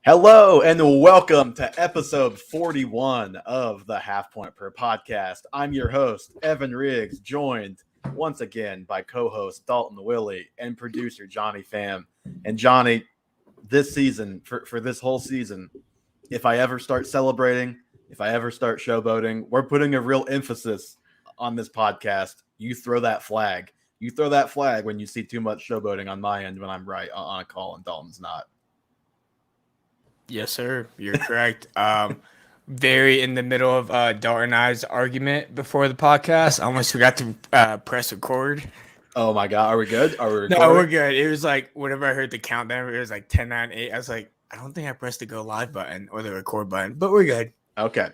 Hello and welcome to episode 41 of the Half Point Per podcast. I'm your host, Evan Riggs, joined once again by co-host Dalton Willie and producer Johnny Pham. And Johnny, this season, for this whole season, if I ever start celebrating, if I ever start showboating, we're putting a real emphasis on this podcast. You throw that flag. You throw that flag when you see too much showboating on my end when I'm right on a call and Dalton's not. Yes, sir. You're correct. Very in the middle of Dalton and I's argument before the podcast. I almost forgot to press record. Oh my God. Are we good? Are we recording? No, we're good. It was like whenever I heard the countdown, it was like 10, 9, 8. I was like, I don't think I pressed the go live button or the record button, but we're good. Okay.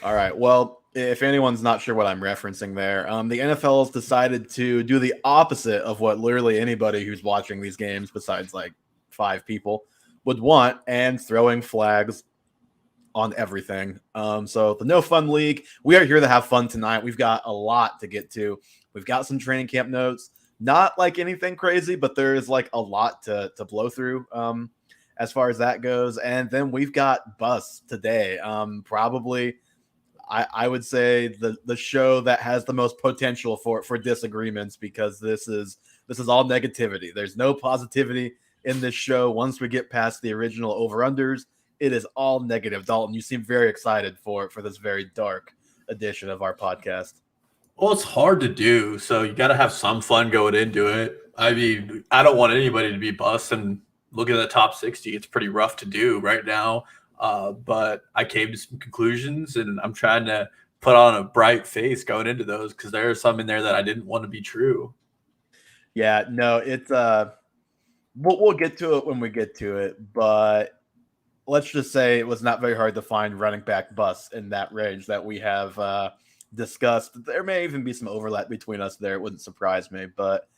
All right. Well, if anyone's not sure what I'm referencing there, the NFL has decided to do the opposite of what literally anybody who's watching these games, besides like 5 people, would want, and throwing flags on everything. So the No Fun League, we are here to have fun tonight. We've got a lot to get to. We've got some training camp notes, not like anything crazy, but there is like a lot to blow through as far as that goes. And then we've got Bus today. Probably, I would say the show that has the most potential for disagreements, because this is all negativity. There's no positivity in this show. Once we get past the original over-unders, it is all negative. Dalton, you seem very excited for this very dark edition of our podcast. Well, it's hard to do, so you got to have some fun going into it. I mean, I don't want anybody to be bust, and looking at the top 60, it's pretty rough to do right now. But I came to some conclusions, and I'm trying to put on a bright face going into those, because there are some in there that I didn't want to be true. Yeah, no, it's we'll get to it when we get to it, but let's just say it was not very hard to find running back busts in that range that we have discussed. There may even be some overlap between us there. It wouldn't surprise me, but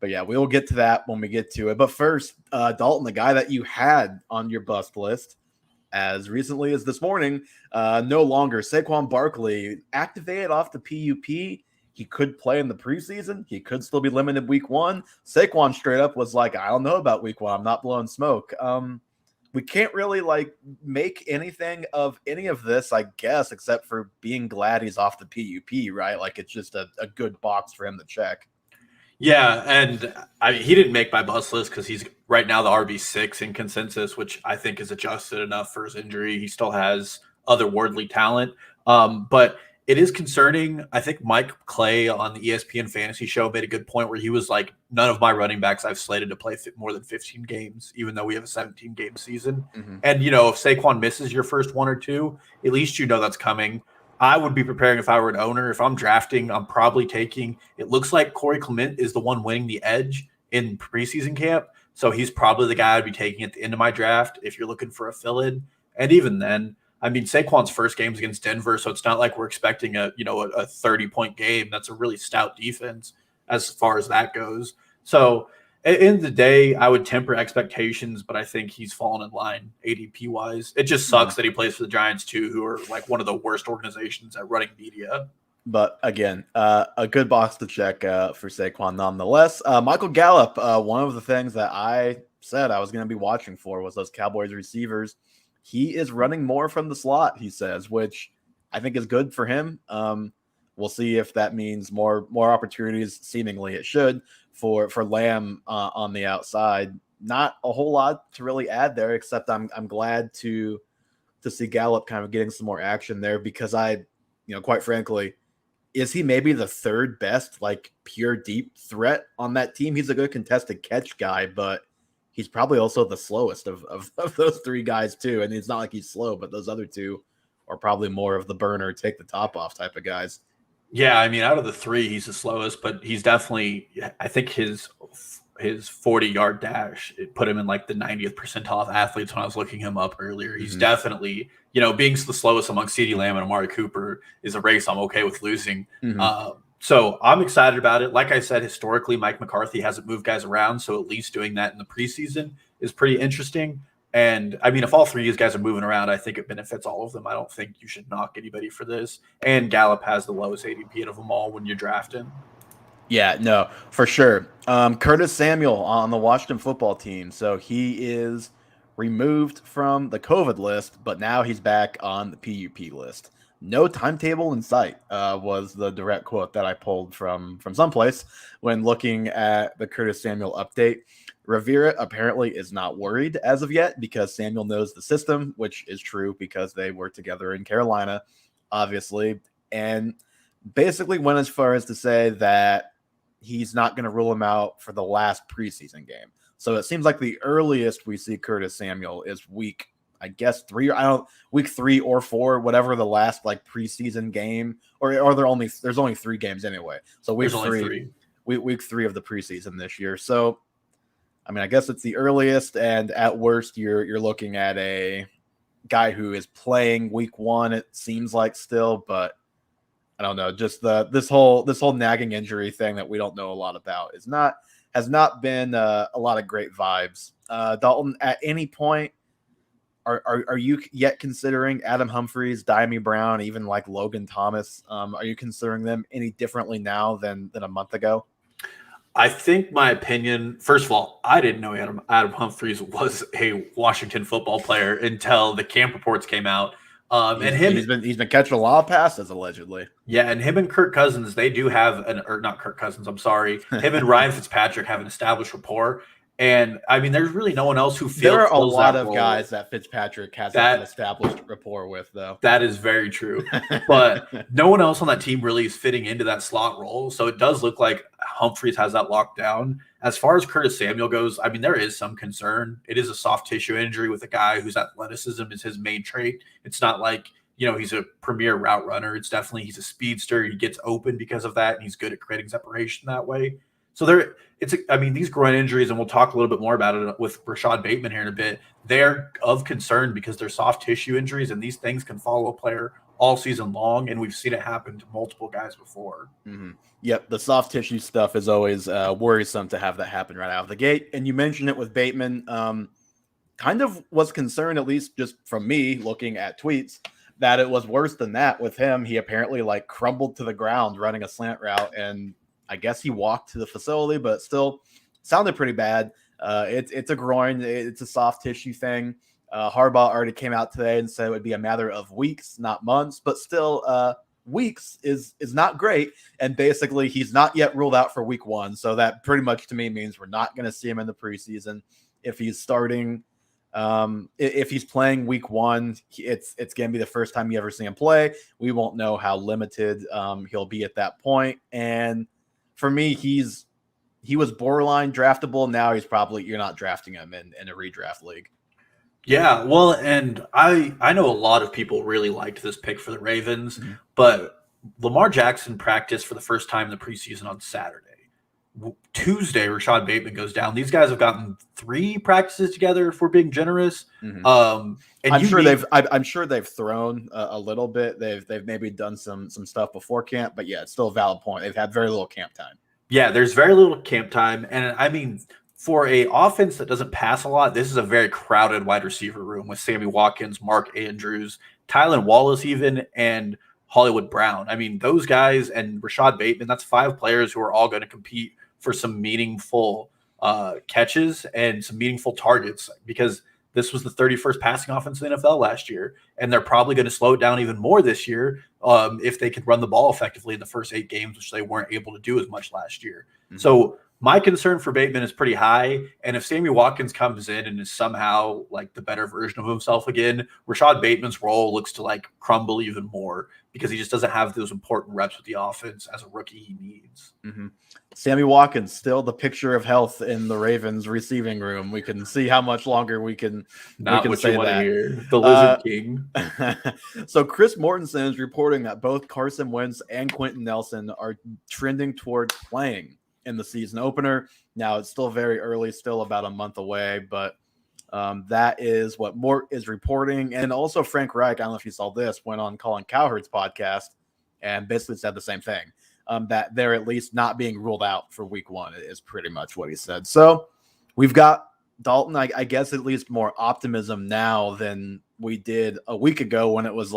yeah, we will get to that when we get to it. But first, Dalton, the guy that you had on your bust list as recently as this morning, no longer. Saquon Barkley activated off the PUP. He could play in the preseason. He could still be limited week 1. Saquon straight up was like, I don't know about week 1. I'm not blowing smoke. We can't really like make anything of any of this, I guess, except for being glad he's off the PUP, right? Like it's just a good box for him to check. Yeah, and I mean, he didn't make my bust list because he's right now the RB6 in consensus, which I think is adjusted enough for his injury. He still has otherworldly talent, but it is concerning. I think Mike Clay on the ESPN Fantasy Show made a good point where he was like, none of my running backs I've slated to play more than 15 games, even though we have a 17-game season. Mm-hmm. And, you know, if Saquon misses your first 1 or 2, at least you know that's coming. I would be preparing if I were an owner. If I'm drafting, I'm probably taking – it looks like Corey Clement is the one winning the edge in preseason camp, so he's probably the guy I'd be taking at the end of my draft if you're looking for a fill-in. And even then – I mean, Saquon's first game's against Denver, so it's not like we're expecting a 30-point game. That's a really stout defense as far as that goes. So at the end of the day, I would temper expectations, but I think he's fallen in line ADP-wise. It just sucks that he plays for the Giants, too, who are like one of the worst organizations at running media. But again, a good box to check for Saquon nonetheless. Michael Gallup, one of the things that I said I was going to be watching for was those Cowboys receivers. He is running more from the slot, he says, which I think is good for him. We'll see if that means more opportunities. Seemingly it should for Lamb on the outside. Not a whole lot to really add there, except I'm glad to see Gallup kind of getting some more action there, because quite frankly, is he maybe the third best, like pure deep threat on that team? He's a good contested catch guy, but he's probably also the slowest of those 3 guys too. And it's not like he's slow, but those other 2 are probably more of the burner, take the top off type of guys. Yeah, I mean, out of the 3, he's the slowest, but he's definitely, I think his 40-yard dash, it put him in like the 90th percentile of athletes when I was looking him up earlier. He's definitely, being the slowest among CeeDee Lamb and Amari Cooper is a race I'm okay with losing. So I'm excited about it. Like I said, historically, Mike McCarthy hasn't moved guys around, so at least doing that in the preseason is pretty interesting. And, I mean, if all 3 of these guys are moving around, I think it benefits all of them. I don't think you should knock anybody for this. And Gallup has the lowest ADP of them all when you're drafting. Yeah, no, for sure. Curtis Samuel on the Washington football team. So he is removed from the COVID list, but now he's back on the PUP list. No timetable in sight was the direct quote that I pulled from someplace when looking at the Curtis Samuel update. Rivera apparently is not worried as of yet because Samuel knows the system, which is true because they were together in Carolina, obviously, and basically went as far as to say that he's not going to rule him out for the last preseason game. So it seems like the earliest we see Curtis Samuel is week 3. Week 3 or 4, whatever the last like preseason game, or there's only 3 games anyway. So week 3, week 3 of the preseason this year. So I mean, I guess it's the earliest, and at worst, you're looking at a guy who is playing week 1. It seems like still, but I don't know. Just this whole nagging injury thing that we don't know a lot about has not been a lot of great vibes. Dalton, at any point, are you yet considering Adam Humphries, Diami Brown, even like Logan Thomas? Are you considering them any differently now than a month ago? I think my opinion, first of all, I didn't know Adam Humphries was a Washington football player until the camp reports came out. He's been catching a lot of passes allegedly. Yeah, and him and Kirk Cousins, they do have not Kirk Cousins, I'm sorry. Him and Ryan Fitzpatrick have an established rapport. And I mean, there's really no one else who feels there are a lot of role. Guys that Fitzpatrick has an established rapport with, though. That is very true. But no one else on that team really is fitting into that slot role. So it does look like Humphries has that locked down. As far as Curtis Samuel goes, I mean, there is some concern. It is a soft tissue injury with a guy whose athleticism is his main trait. It's not like, he's a premier route runner. It's definitely he's a speedster. He gets open because of that, and he's good at creating separation that way. So these groin injuries, and we'll talk a little bit more about it with Rashad Bateman here in a bit, they're of concern because they're soft tissue injuries, and these things can follow a player all season long, and we've seen it happen to multiple guys before. Mm-hmm. Yep, the soft tissue stuff is always worrisome to have that happen right out of the gate. And you mentioned it with Bateman. Kind of was concerned, at least just from me looking at tweets, that it was worse than that with him. He apparently crumbled to the ground running a slant route, and I guess he walked to the facility, but still sounded pretty bad. It's a groin. It's a soft tissue thing. Harbaugh already came out today and said it would be a matter of weeks, not months, but still weeks is not great. And basically he's not yet ruled out for week 1. So that pretty much to me means we're not going to see him in the preseason. If he's starting, if he's playing week 1, it's going to be the first time you ever see him play. We won't know how limited he'll be at that point. And for me, he was borderline draftable. Now you're not drafting him in a redraft league. Yeah, well, and I know a lot of people really liked this pick for the Ravens, but Lamar Jackson practiced for the first time in the preseason on Saturday. Tuesday, Rashad Bateman goes down. These guys have gotten 3 practices together, if we're being generous. Mm-hmm. And I'm sure they've thrown a little bit. They've maybe done some stuff before camp, but yeah, it's still a valid point. They've had very little camp time. Yeah, there's very little camp time, and I mean, for a offense that doesn't pass a lot, this is a very crowded wide receiver room with Sammy Watkins, Mark Andrews, Tylan Wallace even, and Hollywood Brown. I mean, those guys and Rashad Bateman, that's 5 players who are all going to compete for some meaningful catches and some meaningful targets, because this was the 31st passing offense in the NFL last year, and they're probably going to slow it down even more this year if they can run the ball effectively in the first 8 games, which they weren't able to do as much last year. Mm-hmm. So my concern for Bateman is pretty high, and if Sammy Watkins comes in and is somehow the better version of himself again, Rashad Bateman's role looks to crumble even more because he just doesn't have those important reps with the offense as a rookie he needs. Mm-hmm. Sammy Watkins still the picture of health in the Ravens receiving room. We can see how much longer we can say that. Hear. The Lizard King. So Chris Mortensen is reporting that both Carson Wentz and Quentin Nelson are trending towards playing in the season opener. Now it's still very early, still about a month away, but that is what Mort is reporting. And also Frank Reich, I don't know if you saw this, went on Colin Cowherd's podcast and basically said the same thing. That they're at least not being ruled out for week 1 is pretty much what he said. So we've got Dalton, I guess, at least more optimism now than we did a week ago when it was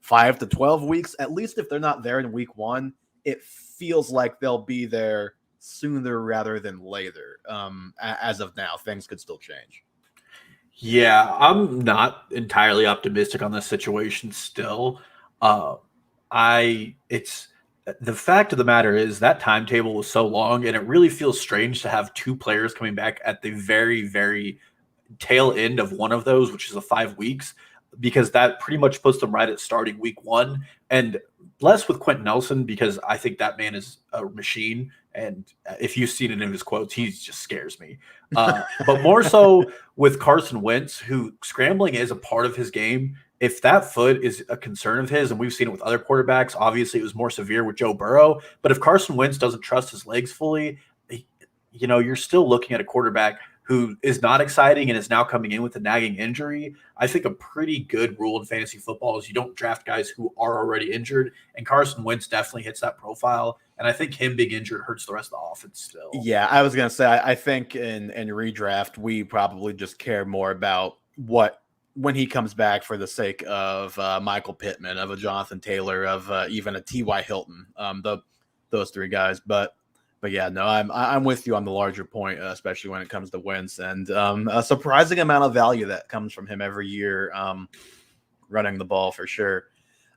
5 to 12 weeks. At least if they're not there in week 1, it feels like they'll be there sooner rather than later. As of now, things could still change. Yeah, I'm not entirely optimistic on this situation still. Uh, it's the fact of the matter is that timetable was so long, and it really feels strange to have two players coming back at the very, very tail end of one of those, which is a 5 weeks, because that pretty much puts them right at starting week one. And less with Quentin Nelson, because I think that man is a machine. And if you've seen it in his quotes, he just scares me. But more so with Carson Wentz, who scrambling is a part of his game. If that foot is a concern of his, and we've seen it with other quarterbacks, obviously it was more severe with Joe Burrow. But if Carson Wentz doesn't trust his legs fully, you're still looking at a quarterback who is not exciting and is now coming in with a nagging injury. I think a pretty good rule in fantasy football is you don't draft guys who are already injured, and Carson Wentz definitely hits that profile. And I think him being injured hurts the rest of the offense still. Yeah, I was gonna say I think in redraft we probably just care more about what when he comes back for the sake of Michael Pittman, of a Jonathan Taylor, of even a T.Y. Hilton, those three guys. But yeah, no, I'm with you on the larger point, especially when it comes to Wentz, and a surprising amount of value that comes from him every year, running the ball for sure.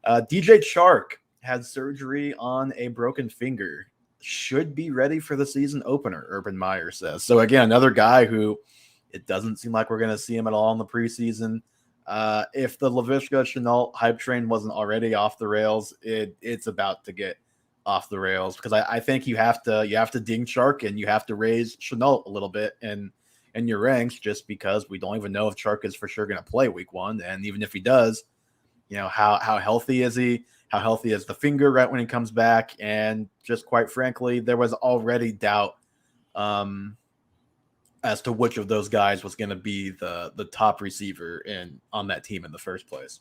DJ Chark had surgery on a broken finger, should be ready for the season opener, Urban Meyer says. So again, another guy who it doesn't seem like we're going to see him at all in the preseason. If the Laviska Shenault hype train wasn't already off the rails, it's about to get off the rails, because I think you have to ding Chark and you have to raise Shenault a little bit in your ranks, just because we don't even know if Chark is for sure going to play week one. And even if he does, how healthy is he? How healthy is the finger right when he comes back? And just quite frankly, there was already doubt as to which of those guys was going to be the top receiver on that team in the first place.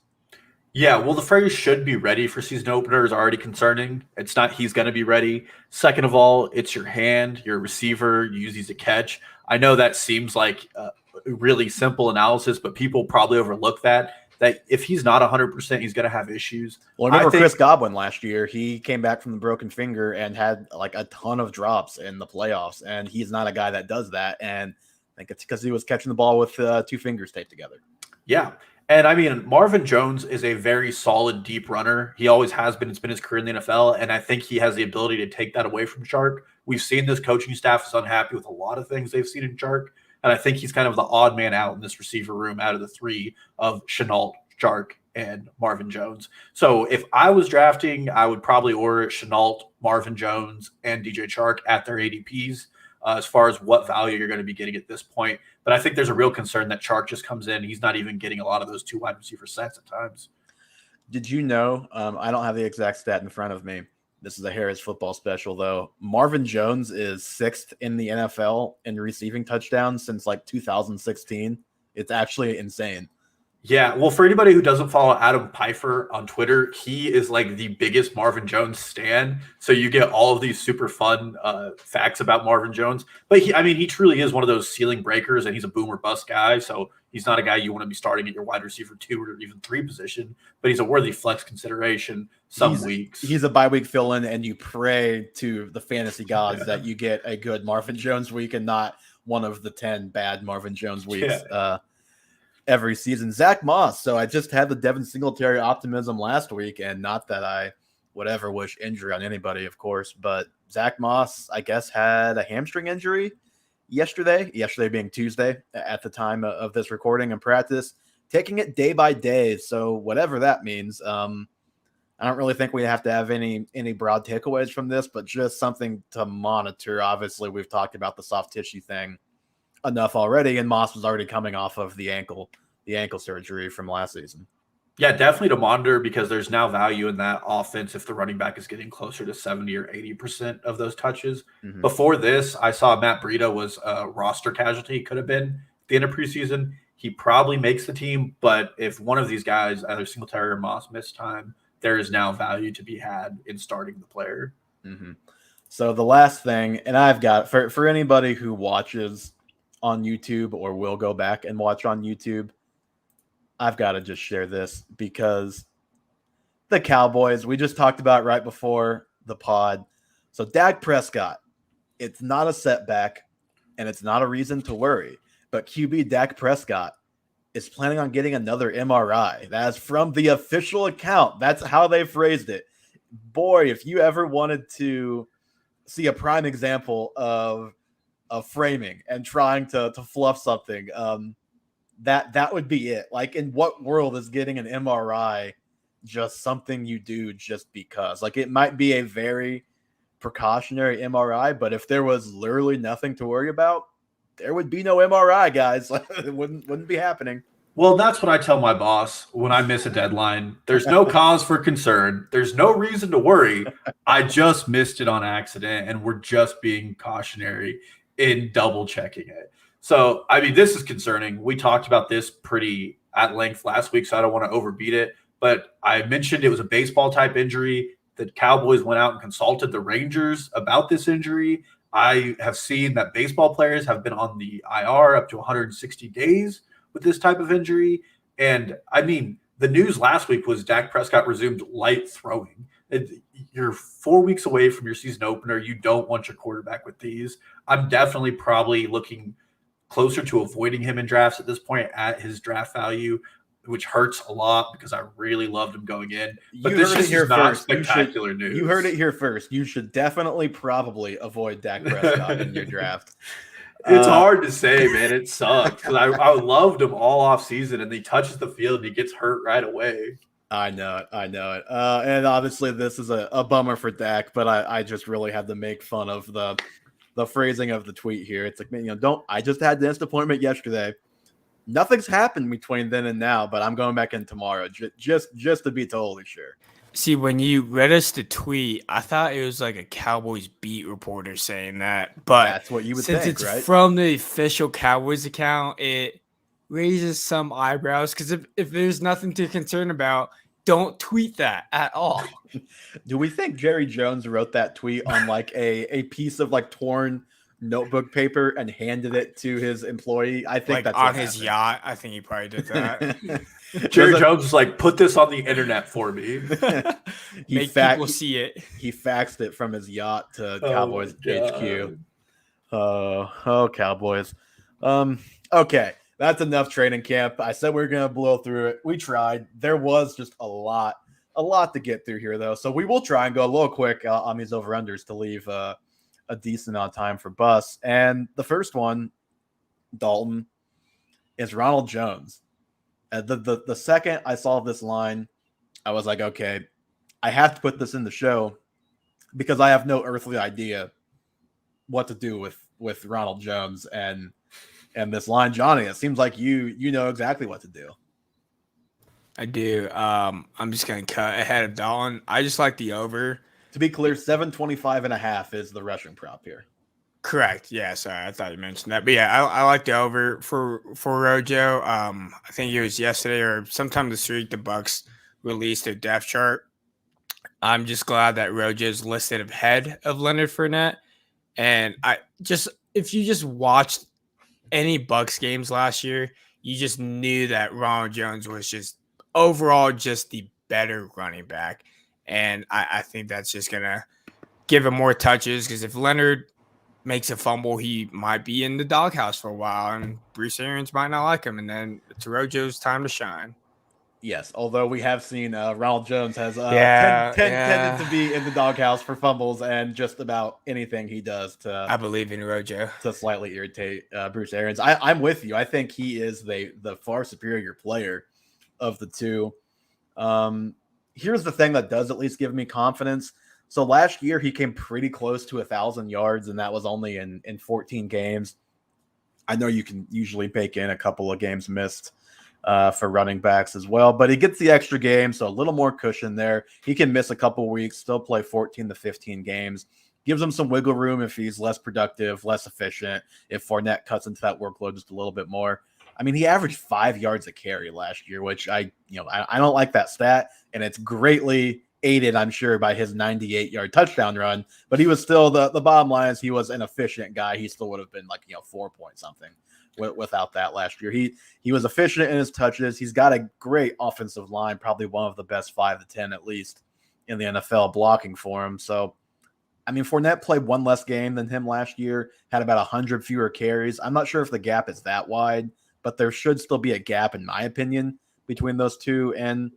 Yeah, well, the phrase should be ready for season opener is already concerning. It's not he's going to be ready. Second of all, it's your hand, your receiver, you use these to catch. I know that seems like a really simple analysis, but people probably overlook that if he's not 100%, he's going to have issues. Well, remember Chris Godwin last year? He came back from the broken finger and had like a ton of drops in the playoffs, and he's not a guy that does that. And I think it's because he was catching the ball with two fingers taped together. Yeah. And I mean, Marvin Jones is a very solid deep runner. He always has been. It's been his career in the NFL. And I think he has the ability to take that away from Chark. We've seen this coaching staff is unhappy with a lot of things they've seen in Chark. And I think he's kind of the odd man out in this receiver room out of the three of Shenault, Chark, and Marvin Jones. So if I was drafting, I would probably order Shenault, Marvin Jones, and DJ Chark at their ADPs. As far as what value you're going to be getting at this point. But I think there's a real concern that Chark just comes in. He's not even getting a lot of those two wide receiver sets at times. Did you know, I don't have the exact stat in front of me. This is a Harris football special, though. Marvin Jones is 6th in the NFL in receiving touchdowns since like 2016. It's actually insane. Yeah, well, for anybody who doesn't follow Adam Pfeiffer on Twitter, he is like the biggest Marvin Jones stan. So you get all of these super fun facts about Marvin Jones. But he truly is one of those ceiling breakers, and he's a boomer bust guy. So he's not a guy you want to be starting at your wide receiver 2 or even 3 position, but he's a worthy flex consideration weeks. He's a bye week fill-in, and you pray to the fantasy gods that you get a good Marvin Jones week and not one of the 10 bad Marvin Jones weeks. Yeah. Every season. Zach Moss. So I just had the Devin Singletary optimism last week, and not that I would ever wish injury on anybody, of course, but Zach Moss, I guess, had a hamstring injury yesterday being Tuesday at the time of this recording and practice, taking it day by day. So whatever that means, I don't really think we have to have any broad takeaways from this, but just something to monitor. Obviously, we've talked about the soft tissue thing enough already, and Moss was already coming off of the ankle surgery from last season. Yeah, definitely to monitor, because there's now value in that offense if the running back is getting closer to 70 or 80% of those touches. Mm-hmm. Before this, I saw Matt Breida was a roster casualty, could have been at the end of preseason. He probably makes the team, but if one of these guys, either Singletary or Moss, miss time, there is now value to be had in starting the player. Mm-hmm. So the last thing, and I've got for anybody who watches on YouTube or will go back and watch on YouTube, I've got to just share this, because the Cowboys, we just talked about right before the pod. So Dak Prescott, it's not a setback and it's not a reason to worry, but QB Dak Prescott is planning on getting another MRI. That's from the official account. That's how they phrased it. Boy, if you ever wanted to see a prime example of framing and trying to fluff something, that would be it. Like, in what world is getting an MRI just something you do just because? Like, it might be a very precautionary MRI, but if there was literally nothing to worry about, there would be no MRI, guys. It wouldn't be happening. Well, that's what I tell my boss when I miss a deadline. There's no cause for concern. There's no reason to worry. I just missed it on accident, and we're just being cautionary in double checking it. So, I mean, this is concerning. We talked about this pretty at length last week, so I don't want to overbeat it. But I mentioned it was a baseball type injury. The Cowboys went out and consulted the Rangers about this injury. I have seen that baseball players have been on the IR up to 160 days with this type of injury. And I mean, the news last week was Dak Prescott resumed light throwing. You're 4 weeks away from your season opener. You don't want your quarterback with these. I'm definitely probably looking closer to avoiding him in drafts at this point at his draft value, which hurts a lot because I really loved him going in. But this just is not spectacular news. You heard it here first. You should definitely probably avoid Dak Prescott in your draft. It's hard to say, man. It sucks because I loved him all off season, and he touches the field and he gets hurt right away. I know it. And obviously, this is a bummer for Dak, but I just really had to make fun of the phrasing of the tweet here. It's like, man, I just had this appointment yesterday. Nothing's happened between then and now, but I'm going back in tomorrow just to be totally sure. See, when you read us the tweet, I thought it was like a Cowboys beat reporter saying that. But that's what you would think, it's right? Right? From the official Cowboys account, it raises some eyebrows because if there's nothing to concern about, don't tweet that at all. Do we think Jerry Jones wrote that tweet on like a piece of like torn notebook paper and handed it to his employee? I think like that's on his yacht. I think he probably did that. Jerry Jones was like, put this on the internet for me. People see it. He faxed it from his yacht to Cowboys HQ. Oh, Cowboys. Okay, that's enough training camp. I said we were going to blow through it. We tried. There was just a lot to get through here, though. So we will try and go a little quick on these over-unders to leave a decent amount of time for Bus. And the first one, Dalton, is Ronald Jones. The second I saw this line, I was like, okay, I have to put this in the show because I have no earthly idea what to do with Ronald Jones and this line. Johnny, it seems like you know exactly what to do. I do. I'm just going to cut ahead of Dalton. I just like the over. To be clear, 725.5 is the rushing prop here. Correct. Yeah, sorry. I thought you mentioned that. But yeah, I like the over for Rojo. I think it was yesterday or sometime this week the Bucs released a depth chart. I'm just glad that Rojo is listed ahead of Leonard Fournette. And if you just watched any Bucs games last year, you just knew that Ronald Jones was just overall just the better running back. And I think that's just going to give him more touches because if Leonard makes a fumble, he might be in the doghouse for a while, and Bruce Arians might not like him, and then it's Rojo's time to shine. Yes, although we have seen Ronald Jones has tended to be in the doghouse for fumbles and just about anything he does to. I believe in Rojo to slightly irritate Bruce Arians. I'm with you. I think he is the far superior player of the two. Here's the thing that does at least give me confidence. So last year he came pretty close to 1,000 yards, and that was only in 14 games. I know you can usually bake in a couple of games missed for running backs as well, but he gets the extra game, so a little more cushion there. He can miss a couple weeks, still play 14 to 15 games. Gives him some wiggle room if he's less productive, less efficient, if Fournette cuts into that workload just a little bit more. I mean, he averaged 5 yards a carry last year, which I don't like that stat, and it's greatly aided, I'm sure, by his 98-yard touchdown run, but he was still the bottom line is he was an efficient guy. He still would have been like 4 point something without that last year. He was efficient in his touches. He's got a great offensive line, probably one of the best 5 to 10 at least in the NFL blocking for him. So I mean, Fournette played one less game than him last year, had about 100 fewer carries. I'm not sure if the gap is that wide, but there should still be a gap, in my opinion, between those two and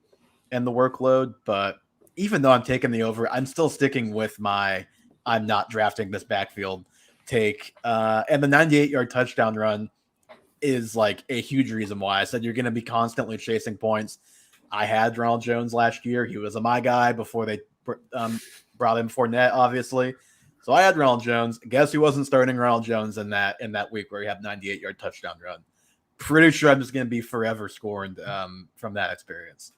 the workload. But even though I'm taking the over, I'm still sticking with my I'm not drafting this backfield take. And the 98-yard touchdown run is like a huge reason why I said you're going to be constantly chasing points. I had Ronald Jones last year. He was my guy before they brought in Fournette, obviously. So I had Ronald Jones. Guess who wasn't starting Ronald Jones in that week where he had 98-yard touchdown run? Pretty sure I'm just going to be forever scorned from that experience.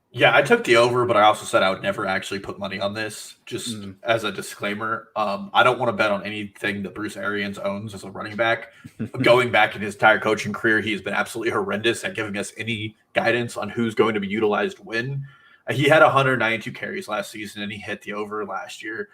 Yeah, I took the over, but I also said I would never actually put money on this, just as a disclaimer. I don't want to bet on anything that Bruce Arians owns as a running back. Going back in his entire coaching career, he has been absolutely horrendous at giving us any guidance on who's going to be utilized when. He had 192 carries last season, and he hit the over last year.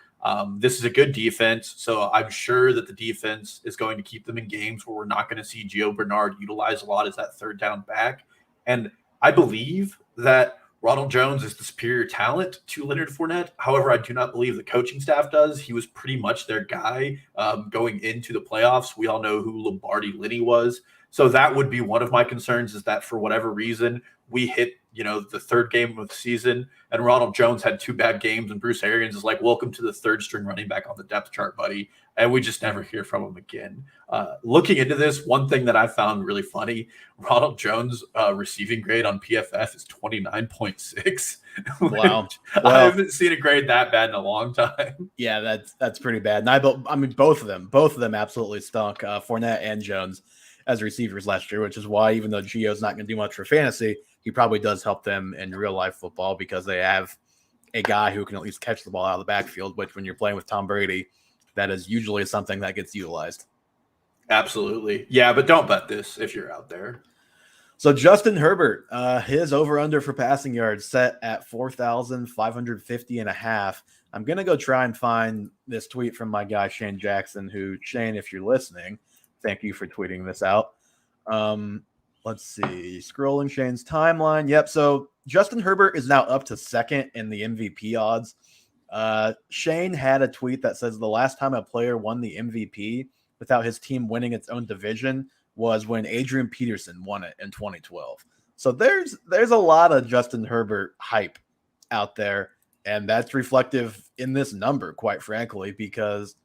This is a good defense, so I'm sure that the defense is going to keep them in games where we're not going to see Gio Bernard utilized a lot as that third down back. And I believe that Ronald Jones is the superior talent to Leonard Fournette. However, I do not believe the coaching staff does. He was pretty much their guy going into the playoffs. We all know who Lombardi Lenny was. So that would be one of my concerns, is that for whatever reason, we hit, the third game of the season and Ronald Jones had 2 bad games and Bruce Arians is like, welcome to the third string running back on the depth chart, buddy. And we just never hear from him again. Looking into this, one thing that I found really funny, Ronald Jones' receiving grade on PFF is 29.6. Wow. I haven't seen a grade that bad in a long time. Yeah, that's pretty bad. And I mean, both of them absolutely stunk, Fournette and Jones, as receivers last year, which is why even though Gio's not going to do much for fantasy, he probably does help them in real life football because they have a guy who can at least catch the ball out of the backfield, which when you're playing with Tom Brady, that is usually something that gets utilized. Absolutely. Yeah, but don't bet this if you're out there. So Justin Herbert, his over-under for passing yards set at 4,550 and a half. I'm going to go try and find this tweet from my guy Shane Jackson, who, Shane, if you're listening, thank you for tweeting this out. Let's see. Scrolling Shane's timeline. Yep. So Justin Herbert is now up to second in the MVP odds. Shane had a tweet that says the last time a player won the MVP without his team winning its own division was when Adrian Peterson won it in 2012. So there's a lot of Justin Herbert hype out there, and that's reflective in this number, quite frankly, because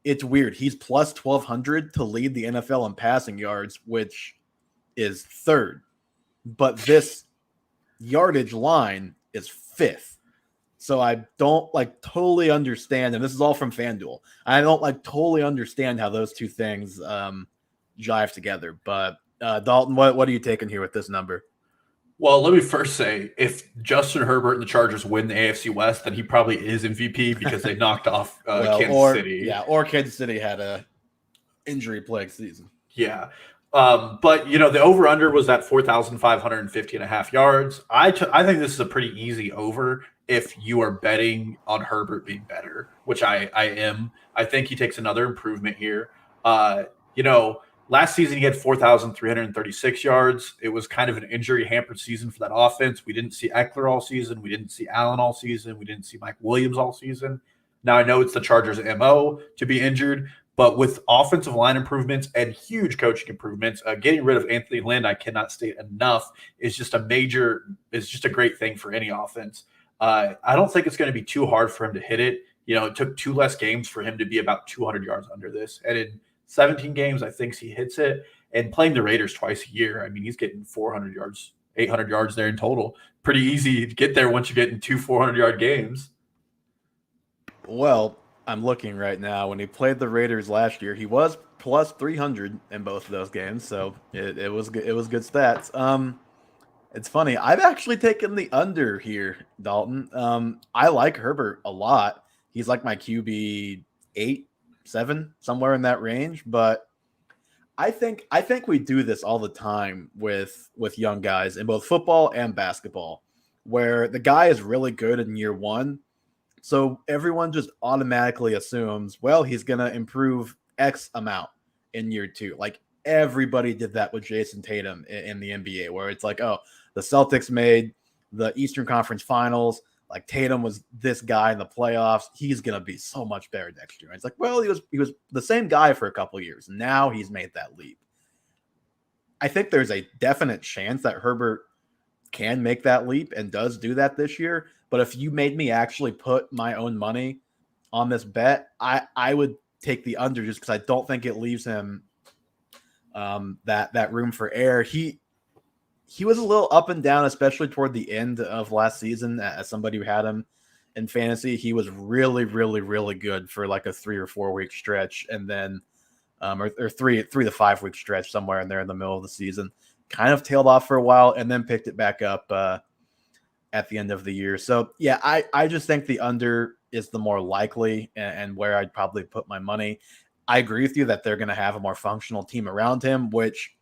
it's weird. He's plus 1,200 to lead the NFL in passing yards, which is third. But this yardage line is fifth. So I don't totally understand, and this is all from FanDuel. I don't totally understand how those two things jive together. But Dalton, what are you taking here with this number? Well, let me first say, if Justin Herbert and the Chargers win the AFC West, then he probably is MVP because they knocked off Kansas City. Yeah, or Kansas City had a injury-plagued season. Yeah. But, the over-under was at 4,550 and a half yards. I think this is a pretty easy over if you are betting on Herbert being better, which I am. I think he takes another improvement here. Last season he had 4,336 yards. It was kind of an injury-hampered season for that offense. We didn't see Eckler all season. We didn't see Allen all season. We didn't see Mike Williams all season. Now, I know it's the Chargers' MO to be injured, but with offensive line improvements and huge coaching improvements, getting rid of Anthony Lynn, I cannot state enough, is just a great thing for any offense. I don't think it's going to be too hard for him to hit it. It took 2 less games for him to be about 200 yards under this. And in 17 games, I think he hits it. And playing the Raiders twice a year, I mean, he's getting 400 yards, 800 yards there in total. Pretty easy to get there once you get in 2 400-yard games. Well, I'm looking right now. When he played the Raiders last year, he was plus 300 in both of those games, so it was good. It was good stats. It's funny. I've actually taken the under here, Dalton. I like Herbert a lot. He's like my QB 8, 7, somewhere in that range. But I think we do this all the time with young guys in both football and basketball, where the guy is really good in year one. So everyone just automatically assumes, well, he's going to improve X amount in year 2. Like everybody did that with Jason Tatum in the NBA, where it's like, oh, the Celtics made the Eastern Conference Finals. Like Tatum was this guy in the playoffs. He's going to be so much better next year. And it's like, well, he was the same guy for a couple of years. Now he's made that leap. I think there's a definite chance that Herbert can make that leap and does do that this year. But if you made me actually put my own money on this bet, I would take the under just because I don't think it leaves him that room for error. He was a little up and down, especially toward the end of last season. As somebody who had him in fantasy, he was really, really, really good for like a 3 or 4 week stretch, and then or 3 to 5 week stretch somewhere in there in the middle of the season. Kind of tailed off for a while and then picked it back up at the end of the year. So yeah, I just think the under is the more likely and where I'd probably put my money. I agree with you that they're going to have a more functional team around him, which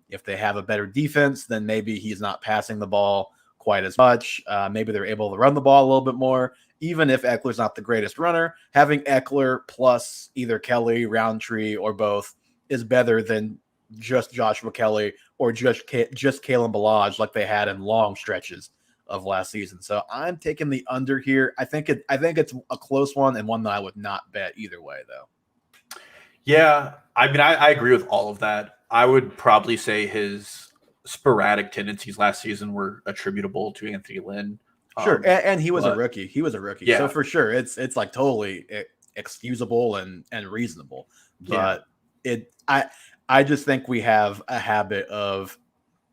if they have a better defense, then maybe he's not passing the ball quite as much. Maybe they're able to run the ball a little bit more. Even if Eckler's not the greatest runner, having Eckler plus either Kelly, Roundtree, or both is better than just Joshua Kelly or just Kalen Ballage like they had in long stretches of last season. So I'm taking the under here. I think it's a close one and one that I would not bet either way, though. Yeah, I mean, I agree with all of that. I would probably say his sporadic tendencies last season were attributable to Anthony Lynn. Sure, and he was a rookie. He was a rookie, yeah. So for sure, it's like totally excusable and reasonable. But I just think we have a habit of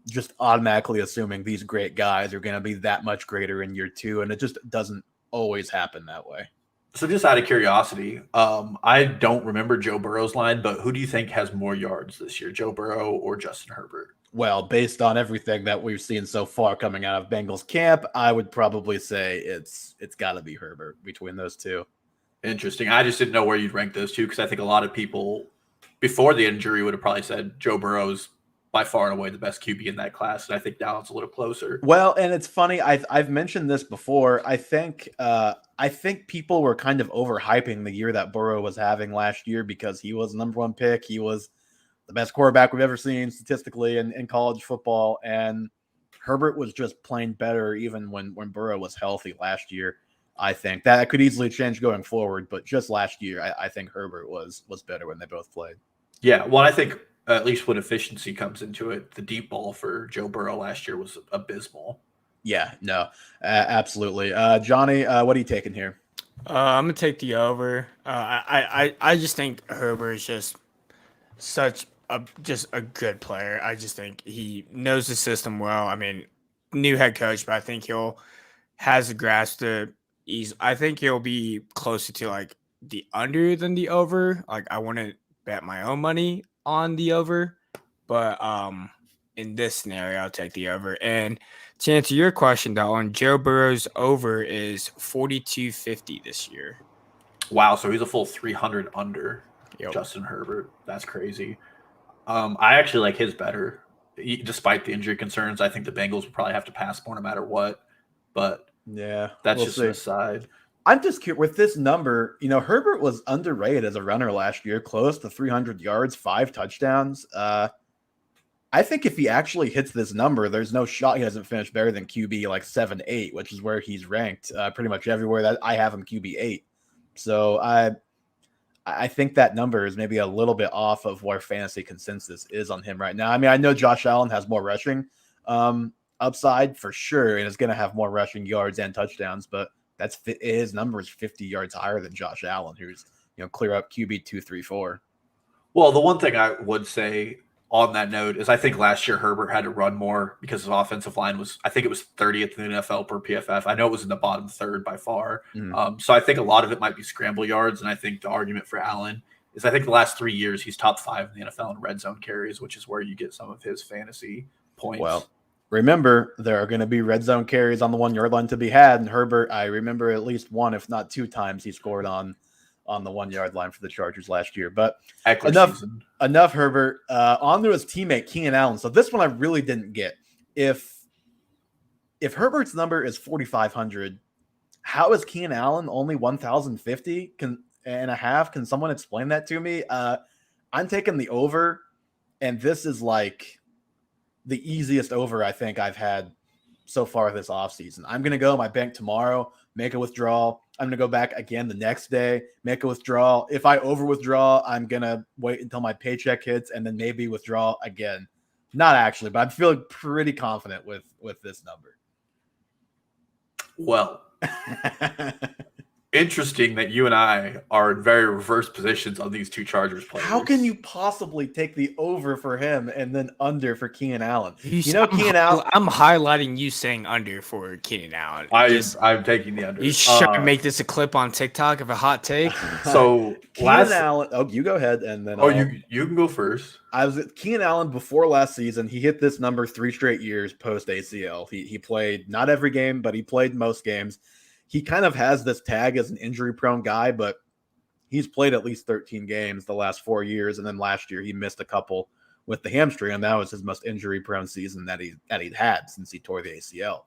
just automatically assuming these great guys are going to be that much greater in year 2, and it just doesn't always happen that way. So just out of curiosity, I don't remember Joe Burrow's line, but who do you think has more yards this year, Joe Burrow or Justin Herbert? Well, based on everything that we've seen so far coming out of Bengals camp, I would probably say it's got to be Herbert between those two. Interesting. I just didn't know where you'd rank those two because I think a lot of people before the injury would have probably said Joe Burrow's by far and away the best QB in that class, and I think now it's a little closer. Well, and it's funny. I've mentioned this before. I think people were kind of overhyping the year that Burrow was having last year because he was the number 1 pick. He was the best quarterback we've ever seen statistically in college football, and Herbert was just playing better even when Burrow was healthy last year. I think that could easily change going forward, but just last year, I think Herbert was better when they both played. Yeah, well, I think at least when efficiency comes into it, the deep ball for Joe Burrow last year was abysmal. Yeah, no, absolutely. Johnny, what are you taking here? I'm gonna take the over. I just think Herbert is just such a good player. I just think he knows the system well. I mean, new head coach, but I think has a grasp to ease. I think he'll be closer to like the under than the over. Like I want to bet my own money on the over, but in this scenario, I'll take the over. And to answer your question, Dalton, Joe Burrow's over is 42.50 this year. Wow, so he's a full 300 under Justin Herbert. That's crazy. I actually like his better, despite the injury concerns. I think the Bengals will probably have to pass more no matter what. But yeah, that's just an aside. I'm just curious with this number. Herbert was underrated as a runner last year, close to 300 yards, 5 touchdowns. I think if he actually hits this number, there's no shot he doesn't finish better than QB like 7-8, which is where he's ranked pretty much everywhere that I have him QB 8. So I think that number is maybe a little bit off of where fantasy consensus is on him right now. I mean, I know Josh Allen has more rushing upside for sure, and is going to have more rushing yards and touchdowns, but his number is 50 yards higher than Josh Allen, who's clear up QB 2, 3, 4. Well, the one thing I would say on that note is I think last year Herbert had to run more because his offensive line was, I think it was 30th in the NFL per PFF. I know it was in the bottom third by far. Mm-hmm. So I think a lot of it might be scramble yards. And I think the argument for Allen is I think the last 3 years he's top 5 in the NFL in red zone carries, which is where you get some of his fantasy points. Well, remember, there are going to be red zone carries on the 1 yard line to be had. And Herbert, I remember at least 1, if not 2 times he scored on the 1 yard line for the Chargers last year. But enough Herbert. On to his teammate, Keenan Allen. So this one I really didn't get. If Herbert's number is 4,500, how is Keenan Allen only 1,050 and a half? Can someone explain that to me? I'm taking the over, and this is like the easiest over I think I've had so far this offseason. I'm going to go in my bank tomorrow, make a withdrawal. I'm going to go back again the next day, make a withdrawal. If I over withdraw, I'm going to wait until my paycheck hits and then maybe withdraw again Not actually, but I'm feeling pretty confident with this number. Well, interesting that you and I are in very reverse positions on these two Chargers players. How can you possibly take the over for him and then under for Keenan Allen? Keenan Allen. I'm highlighting you saying under for Keenan Allen. I'm taking the under. You should make this a clip on TikTok of a hot take. So Keenan Allen. Oh, you go ahead and then. You can go first. I was at Keenan Allen before last season. He hit this number 3 straight years post ACL. He played not every game, but he played most games. He kind of has this tag as an injury-prone guy, but he's played at least 13 games the last 4 years, and then last year he missed a couple with the hamstring, and that was his most injury-prone season that he'd had since he tore the ACL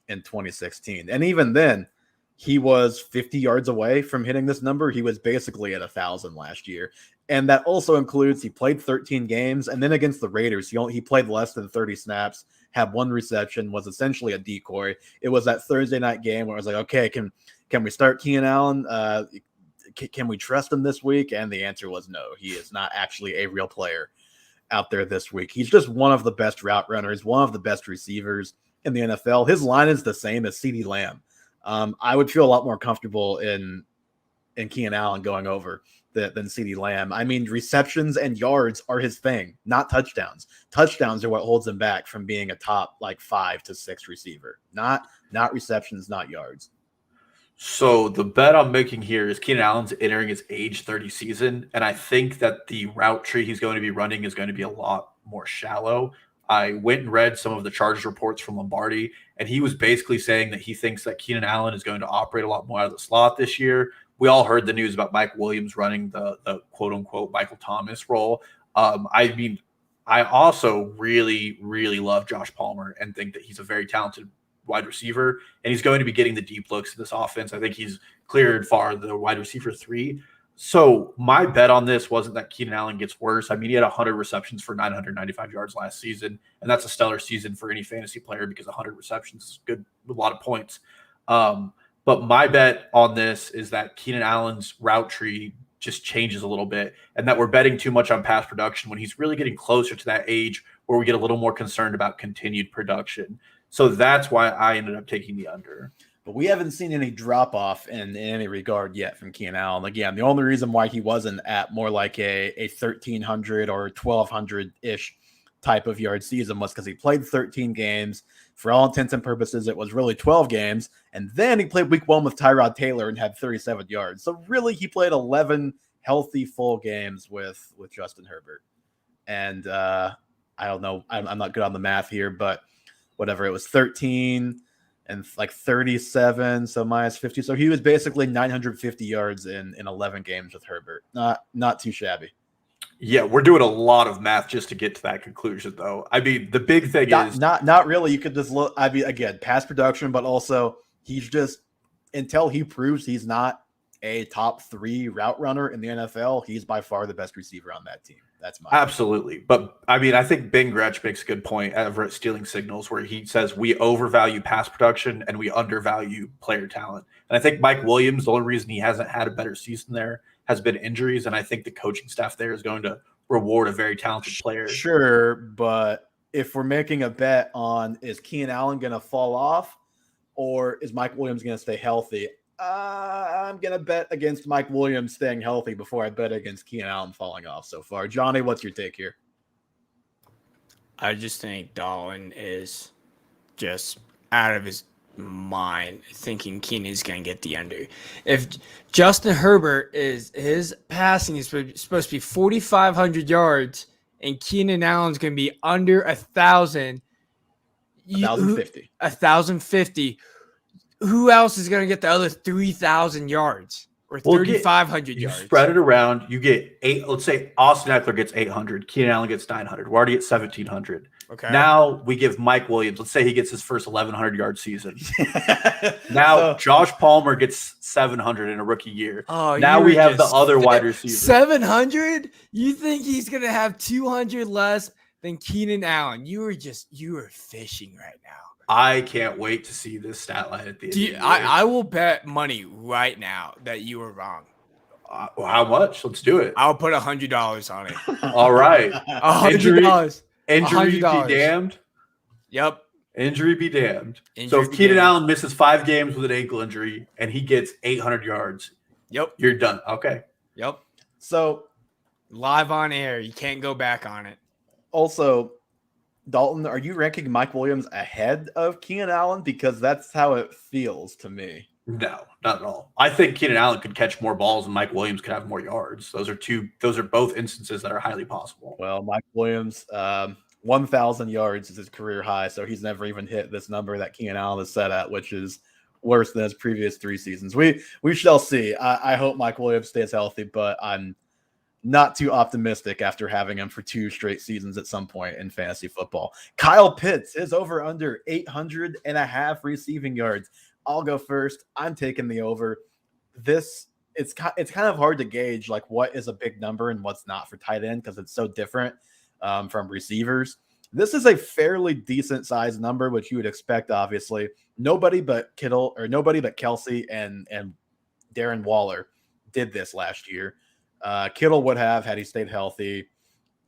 in 2016. And even then, he was 50 yards away from hitting this number. He was basically at 1,000 last year, and that also includes he played 13 games, and then against the Raiders, he played less than 30 snaps. Had 1 reception, was essentially a decoy. It was that Thursday night game where I was like, okay, can we start Keenan Allen? Can we trust him this week? And the answer was no. He is not actually a real player out there this week. He's just one of the best route runners, one of the best receivers in the NFL. His line is the same as CeeDee Lamb. I would feel a lot more comfortable in Keenan Allen going over than CeeDee Lamb. I mean, receptions and yards are his thing, not touchdowns. Touchdowns are what holds him back from being a top 5 to 6 receiver. Not receptions, not yards. So the bet I'm making here is Keenan Allen's entering his age 30 season, and I think that the route tree he's going to be running is going to be a lot more shallow. I went and read some of the Chargers reports from Lombardi, and he was basically saying that he thinks that Keenan Allen is going to operate a lot more out of the slot this year. We all heard the news about Mike Williams running the quote-unquote Michael Thomas role. I also really, really love Josh Palmer and think that he's a very talented wide receiver, and he's going to be getting the deep looks in this offense. I think he's cleared far the wide receiver 3. So my bet on this wasn't that Keenan Allen gets worse. I mean, he had 100 receptions for 995 yards last season, and that's a stellar season for any fantasy player because 100 receptions is good, a lot of points. But my bet on this is that Keenan Allen's route tree just changes a little bit, and that we're betting too much on pass production when he's really getting closer to that age where we get a little more concerned about continued production. So that's why I ended up taking the under. But we haven't seen any drop-off in any regard yet from Keenan Allen. Again, the only reason why he wasn't at more like a 1,300 or 1,200-ish type of yard season was because he played 13 games. For all intents and purposes, it was really 12 games. And then he played week 1 with Tyrod Taylor and had 37 yards. So really, he played 11 healthy full games with Justin Herbert. And I don't know. I'm not good on the math here, but whatever. It was 13 and 37, so minus 50. So he was basically 950 yards in 11 games with Herbert. Not too shabby. Yeah, we're doing a lot of math just to get to that conclusion, though. I mean, the big thing is not really. You could just look. I mean, again, pass production, but also he's just until he proves he's not a top 3 route runner in the NFL, he's by far the best receiver on that team. That's my absolutely. But I mean, I think Ben Gretsch makes a good point over at Stealing Signals, where he says we overvalue pass production and we undervalue player talent. And I think Mike Williams, the only reason he hasn't had a better season there has been injuries, and I think the coaching staff there is going to reward a very talented player. Sure, but if we're making a bet on is Keenan Allen going to fall off or is Mike Williams going to stay healthy, I'm going to bet against Mike Williams staying healthy before I bet against Keenan Allen falling off so far. Johnny, what's your take here? I just think Dalton is just out of his mind thinking Keenan's going to get the under. If Justin Herbert his passing is supposed to be 4,500 yards and Keenan Allen's going to be under 1,000. 1,050. 1,050. Who else is going to get the other 3,000 yards or 3,500 yards? You spread it around. You get 8. Let's say Austin Eckler gets 800. Keenan Allen gets 900. We're already at 1,700. Okay. Now we give Mike Williams. Let's say he gets his first 1,100 yard season. Now Josh Palmer gets 700 in a rookie year. Oh, now we have the other wide receiver. 700? You think he's going to have 200 less than Keenan Allen? You are fishing right now. I can't wait to see this stat line at the end of the year. I will bet money right now that you were wrong. How much? Let's do it. I'll put $100 on it. All right. $100. Injury be $100. damned. Yep. Injury be damned. Injury so if be Keenan damned. Allen misses 5 games with an ankle injury and he gets 800 yards, Yep. you're done. Okay. Yep. So Live on air. You can't go back on it. also, Dalton, are you ranking Mike Williams ahead of Keenan Allen? Because that's how it feels to me. No, not at all. I think Keenan Allen could catch more balls and Mike Williams could have more yards. Those are both instances that are highly possible. Well, Mike Williams, 1,000 yards is his career high, so he's never even hit this number that Keenan Allen is set at, which is worse than his previous 3 seasons. We shall see. I hope Mike Williams stays healthy, but I'm not too optimistic after having him for 2 straight seasons at some point in fantasy football. Kyle Pitts is over under 800.5 receiving yards. I'll go first. I'm taking the over. It's kind of hard to gauge like what is a big number and what's not for tight end because it's so different from receivers. This is a fairly decent sized number, which you would expect. Obviously, nobody but Kelsey and Darren Waller did this last year. Kittle would have had he stayed healthy.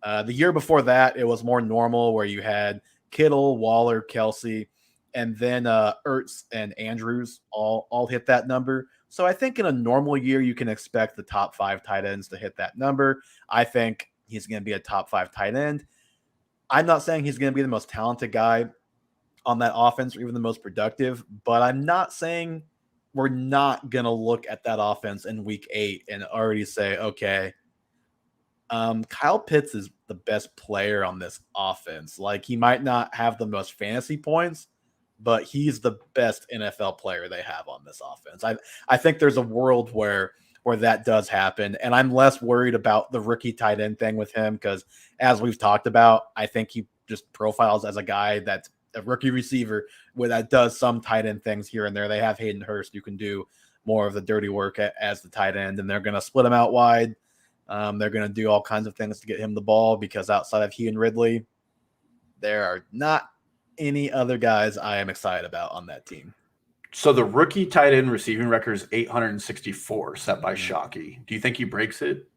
The year before that, it was more normal where you had Kittle, Waller, Kelsey, and then Ertz and Andrews all hit that number. So I think in a normal year, you can expect the top 5 tight ends to hit that number. I think he's going to be a top 5 tight end. I'm not saying he's going to be the most talented guy on that offense or even the most productive, but I'm not saying we're not going to look at that offense in week 8 and already say, okay, Kyle Pitts is the best player on this offense. Like, he might not have the most fantasy points, but he's the best NFL player they have on this offense. I think there's a world where that does happen, and I'm less worried about the rookie tight end thing with him because, as we've talked about, I think he just profiles as a guy that's a rookie receiver that does some tight end things here and there. They have Hayden Hurst who can do more of the dirty work as the tight end, and they're going to split him out wide. They're going to do all kinds of things to get him the ball because outside of he and Ridley, there are not any other guys I am excited about on that team. So the rookie tight end receiving record is 864 set by Shockey. Do you think he breaks it?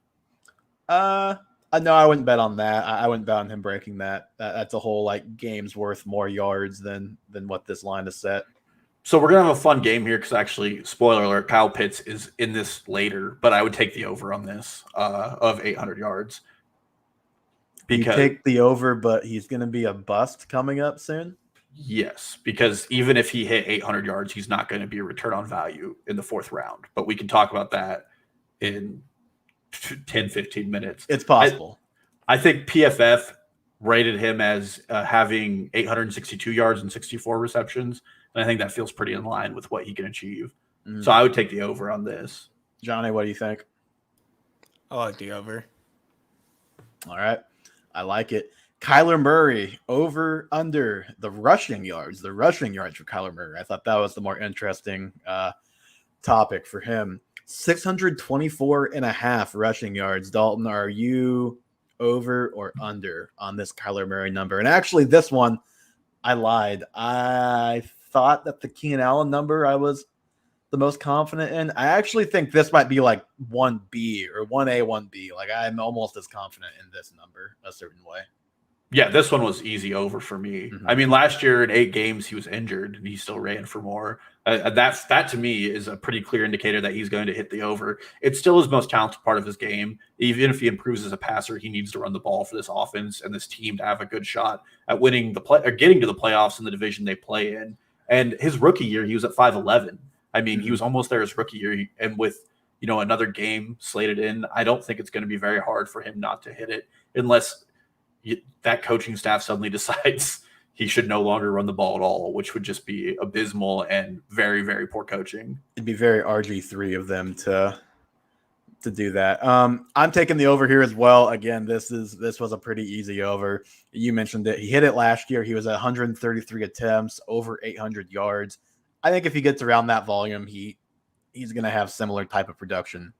No, I wouldn't bet on that. I wouldn't bet on him breaking that. That's a whole like game's worth more yards than what this line is set. So we're gonna have a fun game here because actually, spoiler alert, Kyle Pitts is in this later, but I would take the over on this of 800 yards. You take the over, but he's going to be a bust coming up soon? Yes, because even if he hit 800 yards, he's not going to be a return on value in the 4th round. But we can talk about that in 10, 15 minutes. It's possible. I think PFF rated him as having 862 yards and 64 receptions. And I think that feels pretty in line with what he can achieve. Mm-hmm. So I would take the over on this. Johnny, what do you think? I like the over. All right. I like it. Kyler Murray over under the rushing yards for Kyler Murray. I thought that was the more interesting topic for him. 624.5 rushing yards. Dalton, are you over or under on this Kyler Murray number? And actually, this one, I lied. I thought that the Keenan Allen number I was the most confident in. I actually think this might be like 1B or 1A, 1B. Like, I'm almost as confident in this number a certain way. Yeah, this one was easy over for me. Mm-hmm. I mean, last year in 8 games, he was injured and he still ran for more. That to me is a pretty clear indicator that he's going to hit the over. It's still his most talented part of his game. Even if he improves as a passer, he needs to run the ball for this offense and this team to have a good shot at winning or getting to the playoffs in the division they play in. And his rookie year, he was at 5'11". I mean, he was almost there his rookie year. And with, another game slated in, I don't think it's going to be very hard for him not to hit it unless that coaching staff suddenly decides he should no longer run the ball at all, which would just be abysmal and very, very poor coaching. It'd be very RG3 of them to do that. I'm taking the over here as well. Again, this was a pretty easy over. You mentioned it. He hit it last year. He was at 133 attempts, over 800 yards. I think if he gets around that volume, he's going to have similar type of production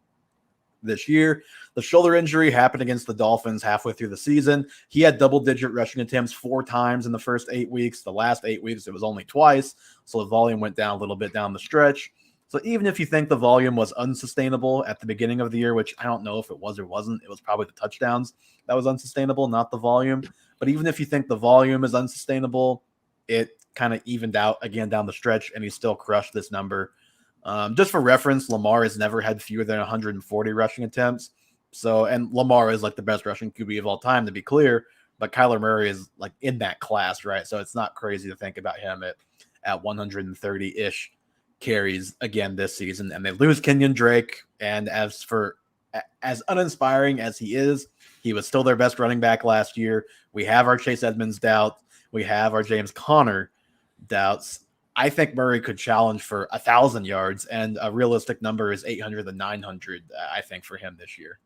this year. The shoulder injury happened against the Dolphins halfway through the season. He had double-digit rushing attempts 4 times in the first 8 weeks. The last 8 weeks, it was only twice, so the volume went down a little bit down the stretch. So even if you think the volume was unsustainable at the beginning of the year, which I don't know if it was or wasn't, it was probably the touchdowns that was unsustainable, not the volume. But even if you think the volume is unsustainable, it kind of evened out again down the stretch, and he still crushed this number. Just for reference, Lamar has never had fewer than 140 rushing attempts. So, and Lamar is like the best rushing QB of all time, to be clear. But Kyler Murray is like in that class, right? So it's not crazy to think about him at 130-ish carries again this season. And they lose Kenyon Drake. And as uninspiring as he is, he was still their best running back last year. We have our Chase Edmonds doubt. We have our James Conner doubts. I think Murray could challenge for 1,000 yards, and a realistic number is 800 to 900, I think, for him this year.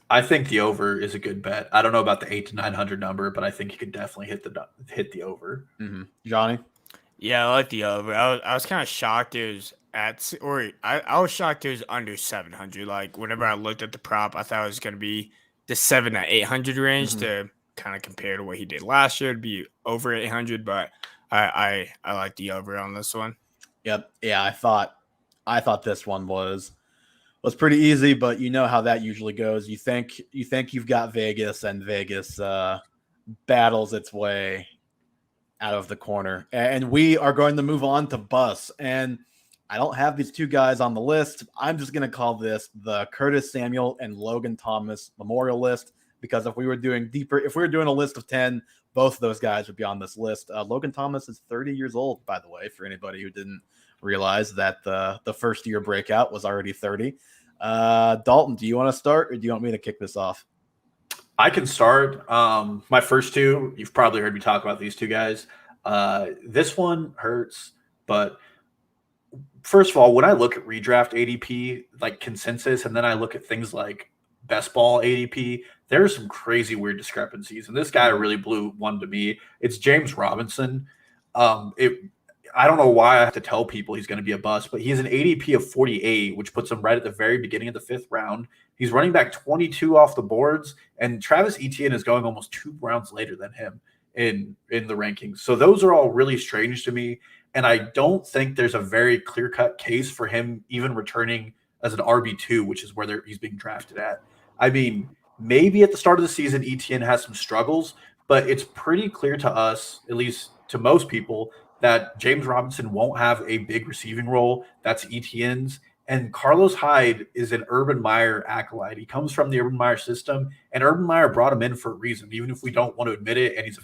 I think the over is a good bet. I don't know about the 800 to 900 number, but I think you could definitely hit the over. Mm-hmm. Johnny? Yeah, I like the over. I was kind of shocked it was I was shocked it was under 700. Like, whenever I looked at the prop, I thought it was going to be the 700 to 800 range to kind of compare to what he did last year. It'd be over 800, but I like the over on this one. Yep. Yeah, I thought this one was pretty easy, but you know how that usually goes. You think you've got Vegas, and Vegas battles its way out of the corner. And we are going to move on to Bus. And I don't have these two guys on the list. I'm just going to call this the Curtis Samuel and Logan Thomas Memorial List, because if we were doing a list of 10, both of those guys would be on this list. Logan Thomas is 30 years old, by the way, for anybody who didn't realize that the first year breakout was already 30. Dalton, do you want to start, or do you want me to kick this off? I can start. My first two, you've probably heard me talk about these two guys. This one hurts, but first of all, when I look at redraft ADP, like consensus, and then I look at things like best ball ADP, there are some crazy weird discrepancies. And this guy really blew one to me. It's James Robinson. I don't know why I have to tell people he's going to be a bust, but he has an ADP of 48, which puts him right at the very beginning of the 5th round. He's running back 22 off the boards, and Travis Etienne is going almost 2 rounds later than him in the rankings. So those are all really strange to me, and I don't think there's a very clear-cut case for him even returning as an RB2, which is where he's being drafted at. I mean, maybe at the start of the season, Etienne has some struggles, but it's pretty clear to us, at least to most people, that James Robinson won't have a big receiving role. That's Etienne's. And Carlos Hyde is an Urban Meyer acolyte. He comes from the Urban Meyer system, and Urban Meyer brought him in for a reason, even if we don't want to admit it. And he's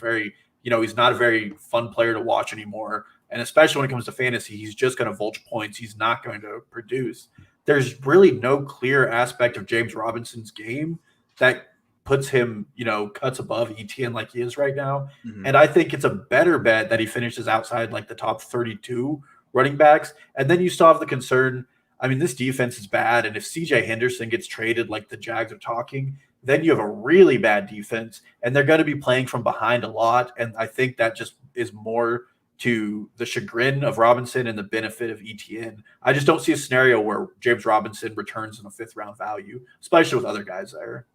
he's not a very fun player to watch anymore. And especially when it comes to fantasy, he's just going to vulture points. He's not going to produce. There's really no clear aspect of James Robinson's game that puts him, cuts above Etienne like he is right now. Mm-hmm. And I think it's a better bet that he finishes outside like the top 32 running backs. And then you still have the concern. I mean, this defense is bad. And if CJ Henderson gets traded like the Jags are talking, then you have a really bad defense, and they're going to be playing from behind a lot. And I think that just is more to the chagrin of Robinson and the benefit of Etienne. I just don't see a scenario where James Robinson returns in a 5th round value, especially with other guys there.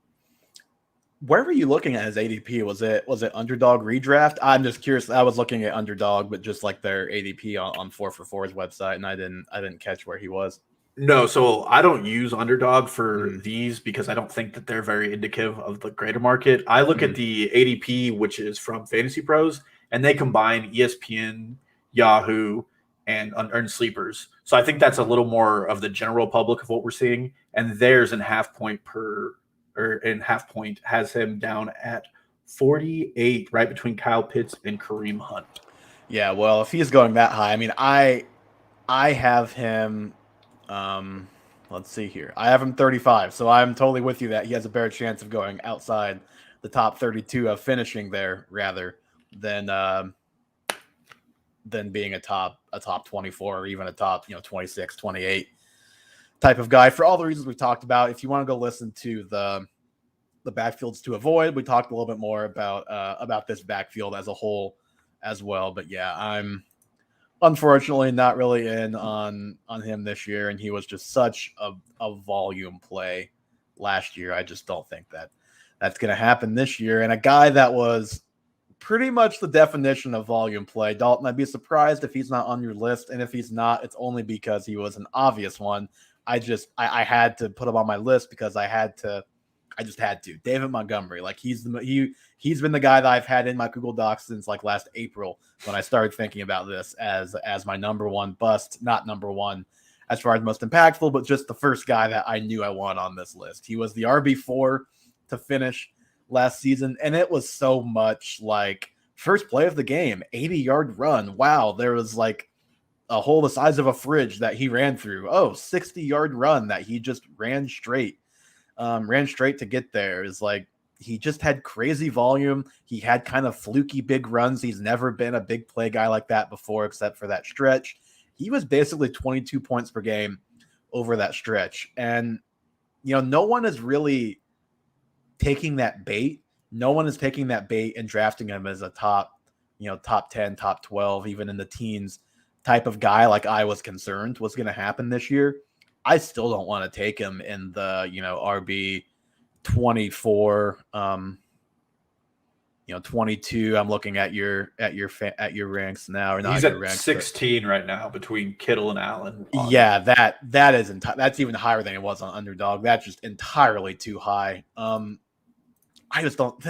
Where were you looking at his ADP? Was it Underdog Redraft? I'm just curious. I was looking at Underdog, but just like their ADP on 4for4's website, and I didn't catch where he was. No, so I don't use Underdog for these because I don't think that they're very indicative of the greater market. I look at the ADP, which is from Fantasy Pros, and they combine ESPN, Yahoo, and unearned sleepers. So I think that's a little more of the general public of what we're seeing. And theirs in half point has him down at 48, right between Kyle Pitts and Kareem Hunt. Yeah, well, if he's going that high, I mean, I have him. Let's see here. I have him 35, so I'm totally with you that he has a better chance of going outside the top 32 of finishing there rather than being a top 24 or even a top 26, 28 type of guy for all the reasons we've talked about. If you want to go listen to the backfields to avoid, we talked a little bit more about this backfield as a whole as well. But yeah, I'm unfortunately not really in on him this year, and he was just such a volume play last year. I just don't think that's going to happen this year. And a guy that was pretty much the definition of volume play. Dalton, I'd be surprised if he's not on your list, and if he's not, it's only because he was an obvious one. I had to put him on my list because I just had to. David Montgomery, like he's been the guy that I've had in my Google Docs since like last April when I started thinking about this as my number one bust, not number one as far as most impactful, but just the first guy that I knew I wanted on this list. He was the RB4 to finish last season, and it was so much like first play of the game, 80-yard run. Wow, there was like a hole the size of a fridge that he ran through. 60-yard run that he just ran straight to get there. Is like he just had crazy volume. He had kind of fluky big runs. He's never been a big play guy like that before, except for that stretch. He was basically 22 points per game over that stretch. And, no one is really taking that bait. No one is taking that bait and drafting him as a top 10, top 12, even in the teens type of guy like I was concerned was going to happen this year. I still don't want to take him in the, RB 24, 22. I'm looking at your ranks now, or not? He's at at ranks, 16 right now between Kittle and Allen. Yeah, that's even higher than it was on Underdog. That's just entirely too high. I just don't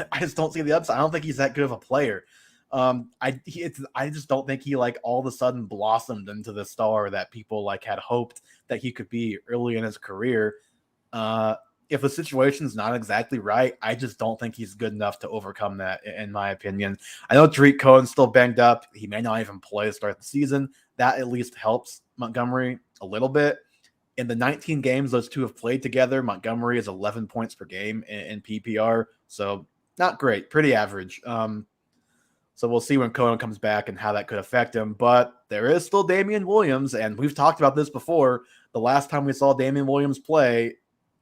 see the upside. I don't think he's that good of a player. I just don't think he like all of a sudden blossomed into the star that people like had hoped that he could be early in his career. If the situation's not exactly right, I just don't think he's good enough to overcome that, in my opinion. I know Tariq Cohen's still banged up. He may not even play to start the season. That at least helps Montgomery a little bit. In the 19 games those two have played together, Montgomery is 11 points per game in PPR. So not great, pretty average. So we'll see when Cohen comes back and how that could affect him. But there is still Damian Williams, and we've talked about this before. The last time we saw Damian Williams play,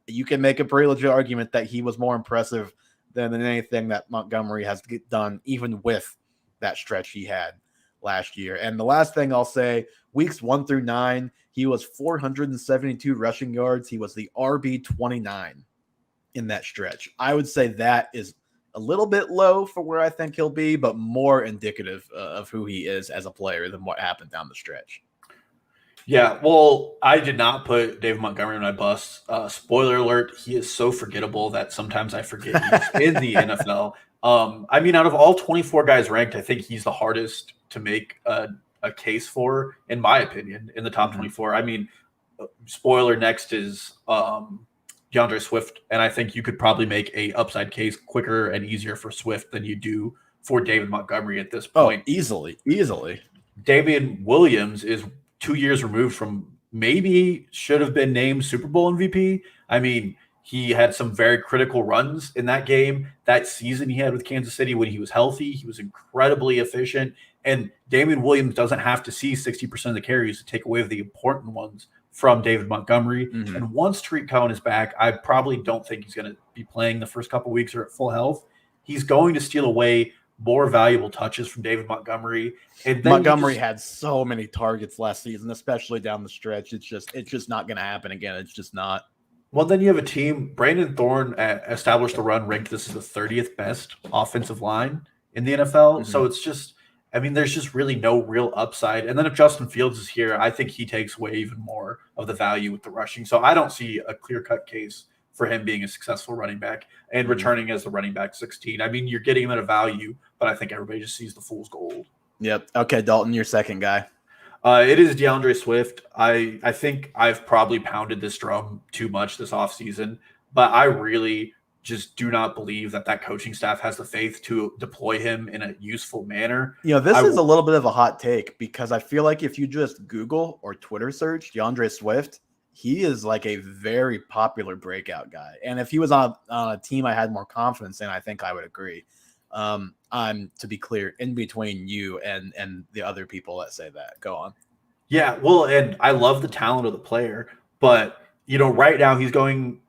you can make a pretty legit argument that he was more impressive than anything that Montgomery has done, even with that stretch he had last year. And the last thing I'll say, weeks 1 through 9, he was 472 rushing yards. He was the RB 29 in that stretch. I would say that is a little bit low for where I think he'll be, but more indicative of who he is as a player than what happened down the stretch. Yeah, well, I did not put David Montgomery in my bust. Spoiler alert, he is so forgettable that sometimes I forget he's in the NFL. Out of all 24 guys ranked, I think he's the hardest to make a case for, in my opinion, in the top 24. Spoiler next is DeAndre Swift, and I think you could probably make a upside case quicker and easier for Swift than you do for David Montgomery at this point. Easily. Damian Williams is 2 years removed from maybe should have been named Super Bowl MVP. He had some very critical runs in that game. That season he had with Kansas City when he was healthy, he was incredibly efficient. And Damian Williams doesn't have to see 60% of the carries to take away the important ones from David Montgomery. Mm-hmm. And once Tariq Cohen is back, I probably don't think he's going to be playing the first couple of weeks or at full health. He's going to steal away more valuable touches from David Montgomery. And then Montgomery had so many targets last season, especially down the stretch. It's just not going to happen again. It's just not. Well, then you have a team. Brandon Thorne established the run, ranked this as the 30th best offensive line in the NFL. Mm-hmm. So it's just, there's just really no real upside. And then if Justin Fields is here, I think he takes away even more of the value with the rushing. So I don't see a clear-cut case for him being a successful running back and returning as the running back 16. You're getting him at a value, but I think everybody just sees the fool's gold. Yep. Okay, Dalton, your second guy. It is DeAndre Swift. I think I've probably pounded this drum too much this offseason, but I really just do not believe that coaching staff has the faith to deploy him in a useful manner. This is a little bit of a hot take because I feel like if you just Google or Twitter search DeAndre Swift, he is like a very popular breakout guy. And if he was on a team I had more confidence in, I think I would agree. I'm, to be clear, in between you and the other people that say that. Go on. Yeah, well, and I love the talent of the player, but, right now he's going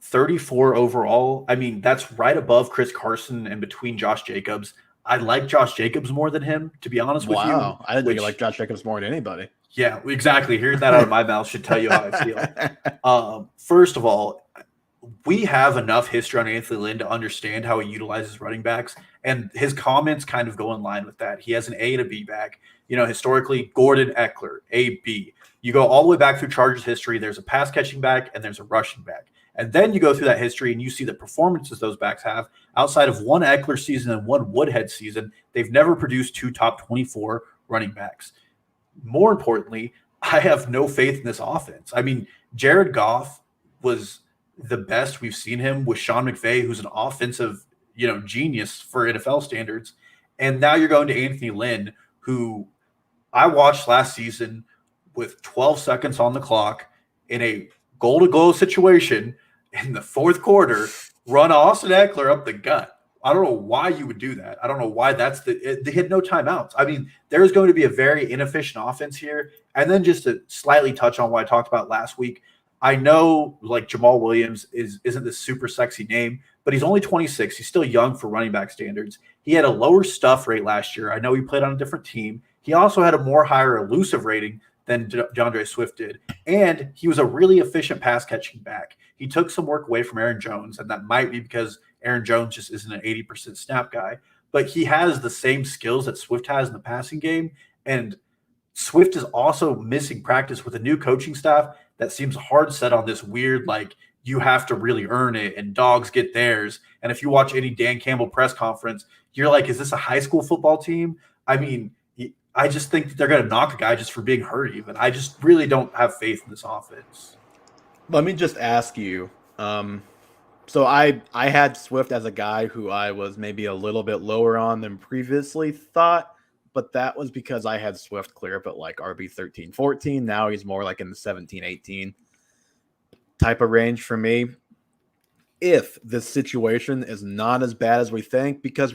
34 overall. That's right above Chris Carson and between Josh Jacobs. I like Josh Jacobs more than him, to be honest with you. Wow, I didn't think you like Josh Jacobs more than anybody. Yeah, exactly. Hearing that out of my mouth should tell you how I feel. First of all, we have enough history on Anthony Lynn to understand how he utilizes running backs, and his comments kind of go in line with that. He has an A and a B back. Historically, Gordon Eckler, A, B. You go all the way back through Chargers history, there's a pass catching back and there's a rushing back. And then you go through that history and you see the performances those backs have. Outside of one Eckler season and one Woodhead season, they've never produced two top 24 running backs. More importantly, I have no faith in this offense. I mean, Jared Goff was the best we've seen him with Sean McVay, who's an offensive, genius for NFL standards. And now you're going to Anthony Lynn, who I watched last season with 12 seconds on the clock in a goal-to-goal situation in the fourth quarter, run Austin Eckler up the gut. I don't know why you would do that. I don't know why they had no timeouts. I mean, there's going to be a very inefficient offense here. And then just to slightly touch on what I talked about last week, I know like Jamal Williams isn't this super sexy name, but he's only 26. He's still young for running back standards. He had a lower stuff rate last year. I know he played on a different team. He also had a more higher elusive rating than DeAndre Swift did. And he was a really efficient pass catching back. He took some work away from Aaron Jones, and that might be because Aaron Jones just isn't an 80% snap guy. But he has the same skills that Swift has in the passing game. And Swift is also missing practice with a new coaching staff that seems hard set on this weird, like, you have to really earn it and dogs get theirs. And if you watch any Dan Campbell press conference, you're like, is this a high school football team? I mean, I just think that they're going to knock a guy just for being hurt even. I just really don't have faith in this offense. Let me just ask you. So I had Swift as a guy who I was maybe a little bit lower on than previously thought, but that was because I had Swift clear up at like RB 13, 14. Now he's more like in the 17, 18 type of range for me. If this situation is not as bad as we think, because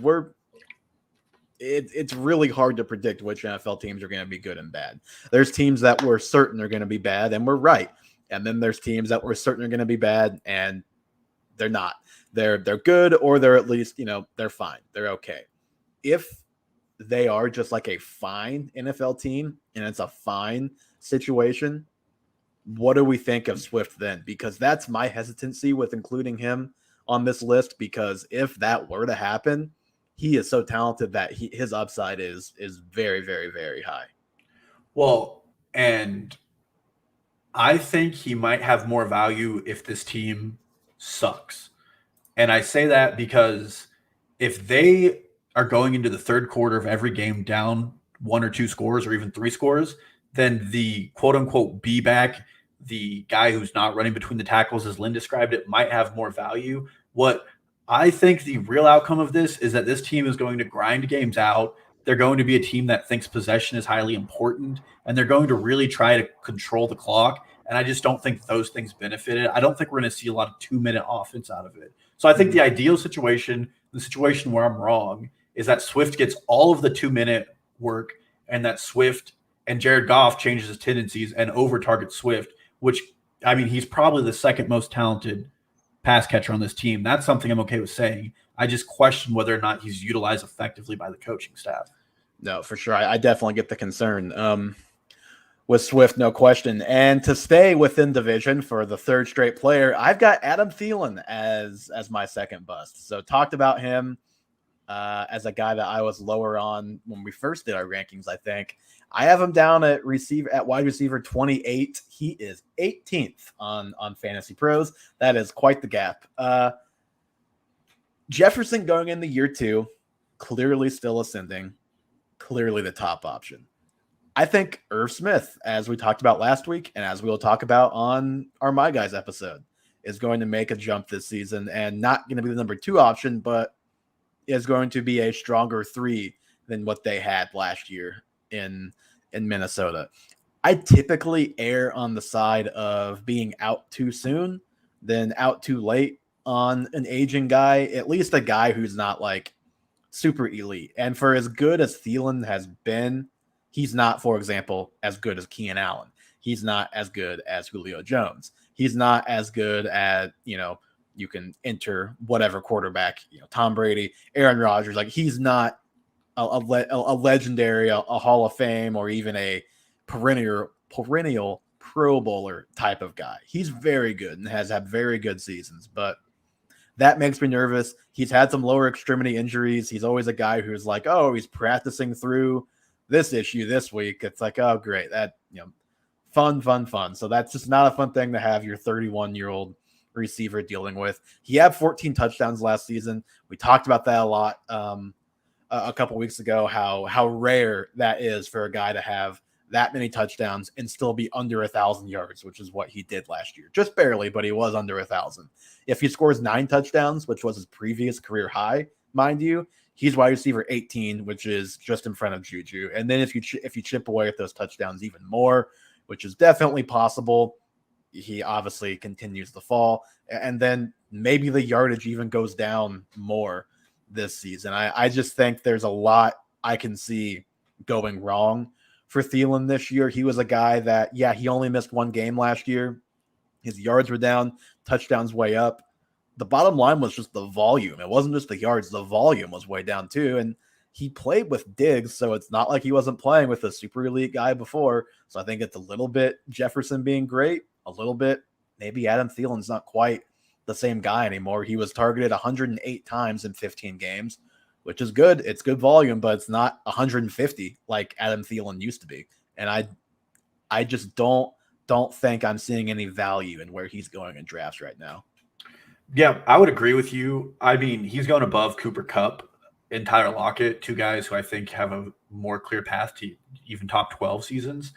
it's really hard to predict which NFL teams are going to be good and bad. There's teams that we're certain are going to be bad, and we're right. And then there's teams that we're certain are going to be bad, and they're not. They're good, or they're at least, they're fine. They're okay. If they are just like a fine NFL team, and it's a fine situation, what do we think of Swift then? Because that's my hesitancy with including him on this list, because if that were to happen, he is so talented that his upside is very, very, very high. Well, and I think he might have more value if this team sucks. And I say that because if they are going into the third quarter of every game down 1 or 2 scores or even 3 scores, then the quote-unquote B-back, the guy who's not running between the tackles, as Lynn described it, might have more value. What I think the real outcome of this is that this team is going to grind games out. They're going to be a team that thinks possession is highly important, and they're going to really try to control the clock. And I just don't think those things benefited. I don't think we're going to see a lot of 2-minute offense out of it. So I think the ideal situation, the situation where I'm wrong, is that Swift gets all of the 2-minute work, and that Swift and Jared Goff changes his tendencies and over-targets Swift, which, I mean, he's probably the second most talented pass catcher on this team. That's something I'm okay with saying. I just question whether or not he's utilized effectively by the coaching staff. No, for sure. I definitely get the concern with Swift, no question. And to stay within division for the third straight player, I've got Adam Thielen as my second bust. So talked about him as a guy that I was lower on when we first did our rankings, I think. I have him down at wide receiver 28. He is 18th on Fantasy Pros. That is quite the gap. Jefferson going into year 2, clearly still ascending, clearly the top option. I think Irv Smith, as we talked about last week, and as we'll talk about on our My Guys episode, is going to make a jump this season, and not going to be the number 2 option, but is going to be a stronger 3 than what they had last year in Minnesota. I typically err on the side of being out too soon than out too late on an aging guy, at least a guy who's not like super elite. And for as good as Thielen has been, he's not, for example, as good as Keenan Allen. He's not as good as Julio Jones. He's not as good at, you can enter whatever quarterback, Tom Brady, Aaron Rodgers. Like, he's not a legendary, a Hall of Fame, or even a perennial Pro Bowler type of guy. He's very good and has had very good seasons, but that makes me nervous. He's had some lower extremity injuries. He's always a guy who's like, oh, he's practicing through this issue this week. It's like, oh, great. That, fun. So that's just not a fun thing to have your 31-year-old receiver dealing with. He had 14 touchdowns last season. We talked about that a lot a couple weeks ago, how rare that is for a guy to have that many touchdowns and still be under 1,000 yards, which is what he did last year. Just barely, but he was under 1,000. If he scores 9 touchdowns, which was his previous career high, mind you, he's wide receiver 18, which is just in front of Juju. And then if you chip away at those touchdowns even more, which is definitely possible, he obviously continues to fall. And then maybe the yardage even goes down more this season. I just think there's a lot I can see going wrong for Thielen this year. He was a guy that, he only missed 1 game last year. His yards were down, touchdowns way up. The bottom line was just the volume. It wasn't just the yards. The volume was way down too. And he played with Diggs, so it's not like he wasn't playing with a super elite guy before. So I think it's a little bit Jefferson being great, a little bit maybe Adam Thielen's not quite the same guy anymore. He was targeted 108 times in 15 games, which is good. It's good volume, but it's not 150 like Adam Thielen used to be. And I just don't think I'm seeing any value in where he's going in drafts right now. Yeah, I would agree with you. I mean, he's going above Cooper Kupp and Tyler Lockett, 2 guys who I think have a more clear path to even top 12 seasons.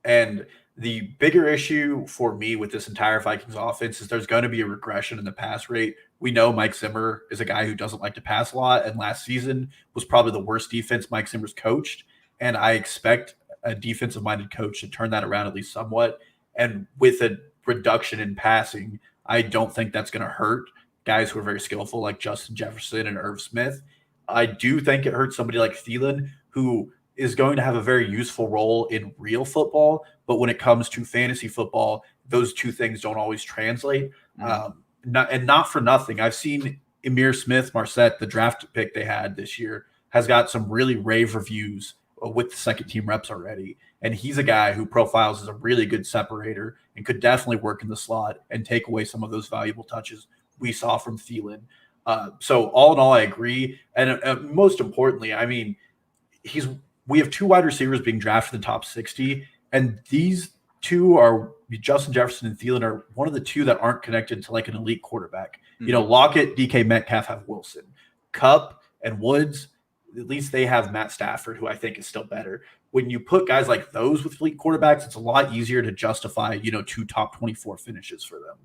And the bigger issue for me with this entire Vikings offense is there's going to be a regression in the pass rate. We know Mike Zimmer is a guy who doesn't like to pass a lot, and last season was probably the worst defense Mike Zimmer's coached. And I expect a defensive-minded coach to turn that around at least somewhat. And with a reduction in passing, I don't think that's going to hurt guys who are very skillful like Justin Jefferson and Irv Smith. I do think it hurts somebody like Thielen, who is going to have a very useful role in real football, but when it comes to fantasy football, those two things don't always translate. Not for nothing. I've seen Emir Smith-Marset, the draft pick they had this year, has got some really rave reviews with the second team reps already. And he's a guy who profiles as a really good separator and could definitely work in the slot and take away some of those valuable touches we saw from Thielen. So all in all, I agree. And most importantly, I mean, we have 2 wide receivers being drafted in the top 60, and these 2 are Justin Jefferson and Thielen are one of the 2 that aren't connected to like an elite quarterback. Mm-hmm. You know, Lockett, DK Metcalf have Wilson. Kupp and Woods, at least they have Matt Stafford, who I think is still better. When you put guys like those with elite quarterbacks, it's a lot easier to justify, 2 top 24 finishes for them.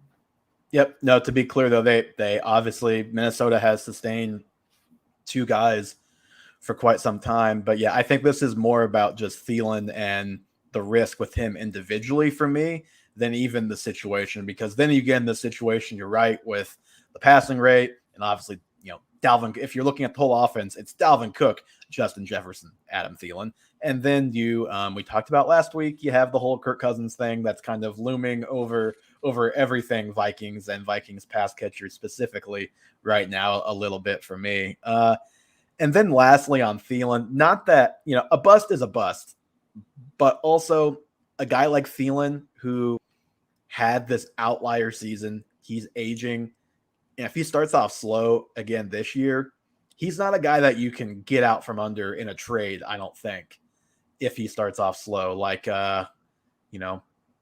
Yep. No, to be clear, though, they obviously Minnesota has sustained 2 guys for quite some time. But yeah, I think this is more about just Thielen and the risk with him individually for me than even the situation, because then you get in the situation, you're right, with the passing rate and obviously, Dalvin, if you're looking at the whole offense, it's Dalvin Cook, Justin Jefferson, Adam Thielen. And then we talked about last week, you have the whole Kirk Cousins thing that's kind of looming over everything Vikings and Vikings pass catchers specifically right now a little bit for me. And then lastly on Thielen, not that, a bust is a bust, but also a guy like Thielen who had this outlier season, he's aging. And if he starts off slow again this year, he's not a guy that you can get out from under in a trade, I don't think, if he starts off slow, like,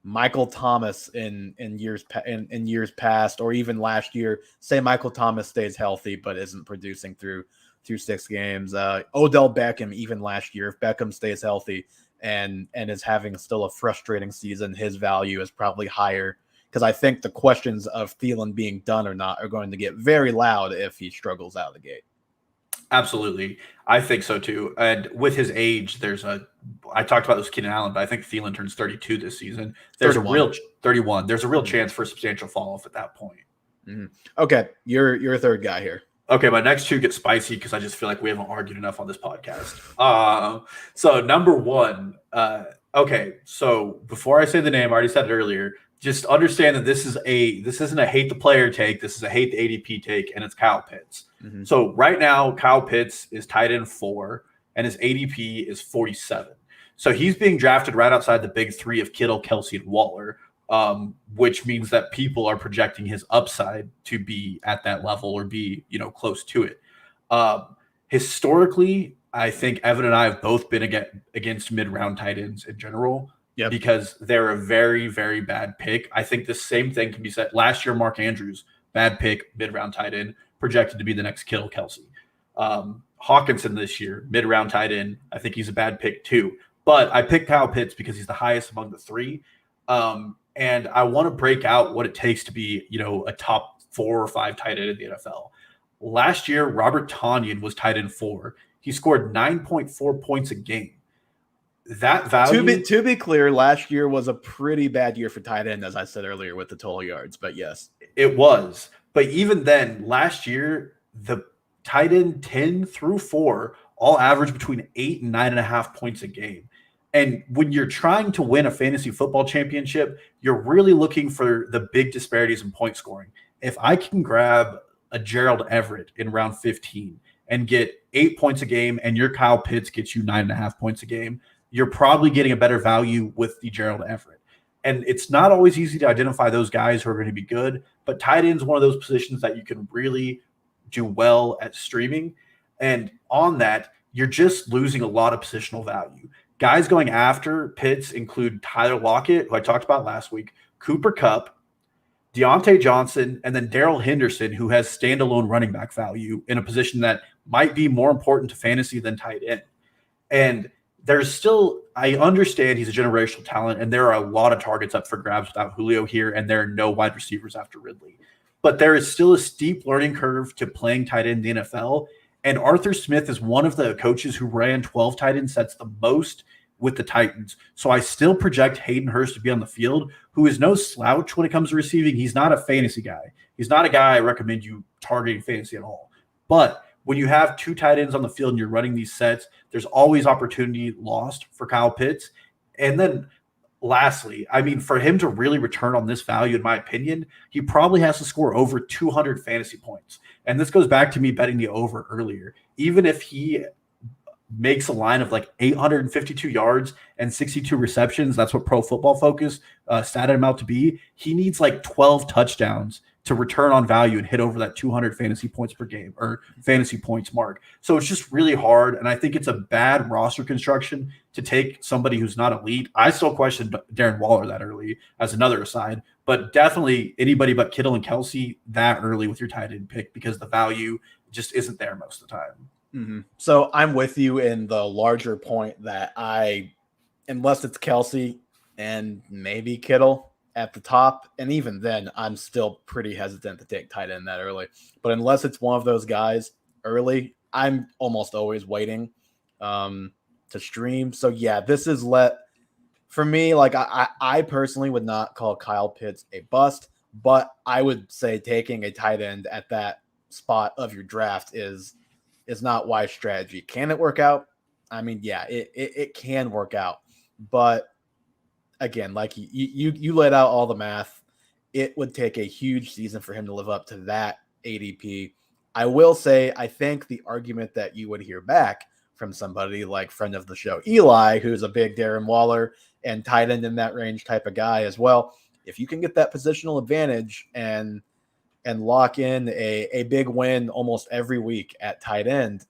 Michael Thomas in years past, or even last year. Say Michael Thomas stays healthy but isn't producing through 6 games. Odell Beckham, even last year, if Beckham stays healthy and is having still a frustrating season, his value is probably higher, because I think the questions of Thielen being done or not are going to get very loud if he struggles out of the gate. Absolutely. I think so too. And with his age, I talked about this with Keenan Allen, but I think Thielen turns 32 this season. There's 31. There's a real chance for a substantial fall off at that point. Mm-hmm. Okay. You're a third guy here. Okay. My next 2 get spicy because I just feel like we haven't argued enough on this podcast. So number 1, okay. So before I say the name, I already said it earlier, just understand that this isn't a hate the player take. This is a hate the ADP take, and it's Kyle Pitts. Mm-hmm. So right now, Kyle Pitts is tight end 4, and his ADP is 47. So he's being drafted right outside the big three of Kittle, Kelsey, and Waller, which means that people are projecting his upside to be at that level or be, close to it. Historically, I think Evan and I have both been against mid-round tight ends in general because they're a very, very bad pick. I think the same thing can be said. Last year, Mark Andrews, bad pick, mid-round tight end, projected to be the next Kittle, Kelsey. Hawkinson this year, mid-round tight end. I think he's a bad pick too. But I picked Kyle Pitts because he's the highest among the three. And I want to break out what it takes to be, a top 4 or 5 tight end in the NFL. Last year, Robert Tonyan was tight end 4. He scored 9.4 points a game. That value. To be clear, last year was a pretty bad year for tight end, as I said earlier, with the total yards. But yes, it was. But even then, last year, the tight end 10 through 4 all averaged between 8 and 9.5 points a game. And when you're trying to win a fantasy football championship, you're really looking for the big disparities in point scoring. If I can grab a Gerald Everett in round 15 and get 8 points a game, and your Kyle Pitts gets you 9.5 points a game, you're probably getting a better value with the Gerald Everett. And it's not always easy to identify those guys who are going to be good, but tight end is one of those positions that you can really do well at streaming. And on that, you're just losing a lot of positional value. Guys going after Pitts include Tyler Lockett, who I talked about last week, Cooper Kupp, Deontay Johnson, and then Darrell Henderson, who has standalone running back value in a position that might be more important to fantasy than tight end. And there's still, I understand he's a generational talent, and there are a lot of targets up for grabs without Julio here, and there are no wide receivers after Ridley. But there is still a steep learning curve to playing tight end in the NFL, and Arthur Smith is one of the coaches who ran 12 tight end sets the most with the Titans. So I still project Hayden Hurst to be on the field, who is no slouch when it comes to receiving. He's not a fantasy guy. He's not a guy I recommend you targeting fantasy at all. But when you have 2 tight ends on the field and you're running these sets, there's always opportunity lost for Kyle Pitts. And then lastly, I mean, for him to really return on this value, in my opinion, he probably has to score over 200 fantasy points. And this goes back to me betting the over earlier. Even if he makes a line of like 852 yards and 62 receptions, that's what Pro Football Focus statted him out to be, he needs like 12 touchdowns to return on value and hit over that 200 fantasy points per game or fantasy points mark. So it's just really hard. And I think it's a bad roster construction to take somebody who's not elite. I still question Darren Waller that early as another aside, but definitely anybody but Kittle and Kelsey that early with your tight end pick, because the value just isn't there most of the time. Mm-hmm. So I'm with you in the larger point that unless it's Kelsey and maybe Kittle at the top, and even then, I'm still pretty hesitant to take tight end that early. But unless it's one of those guys early, I'm almost always waiting to stream. So yeah, this is for me. Like I personally would not call Kyle Pitts a bust, but I would say taking a tight end at that spot of your draft is not wise strategy. Can it work out? I mean, yeah, it can work out, but again, like you laid out all the math, it would take a huge season for him to live up to that ADP. I will say, I think the argument that you would hear back from somebody like friend of the show, Eli, who's a big Darren Waller and tight end in that range type of guy as well, if you can get that positional advantage and lock in a big win almost every week at tight end,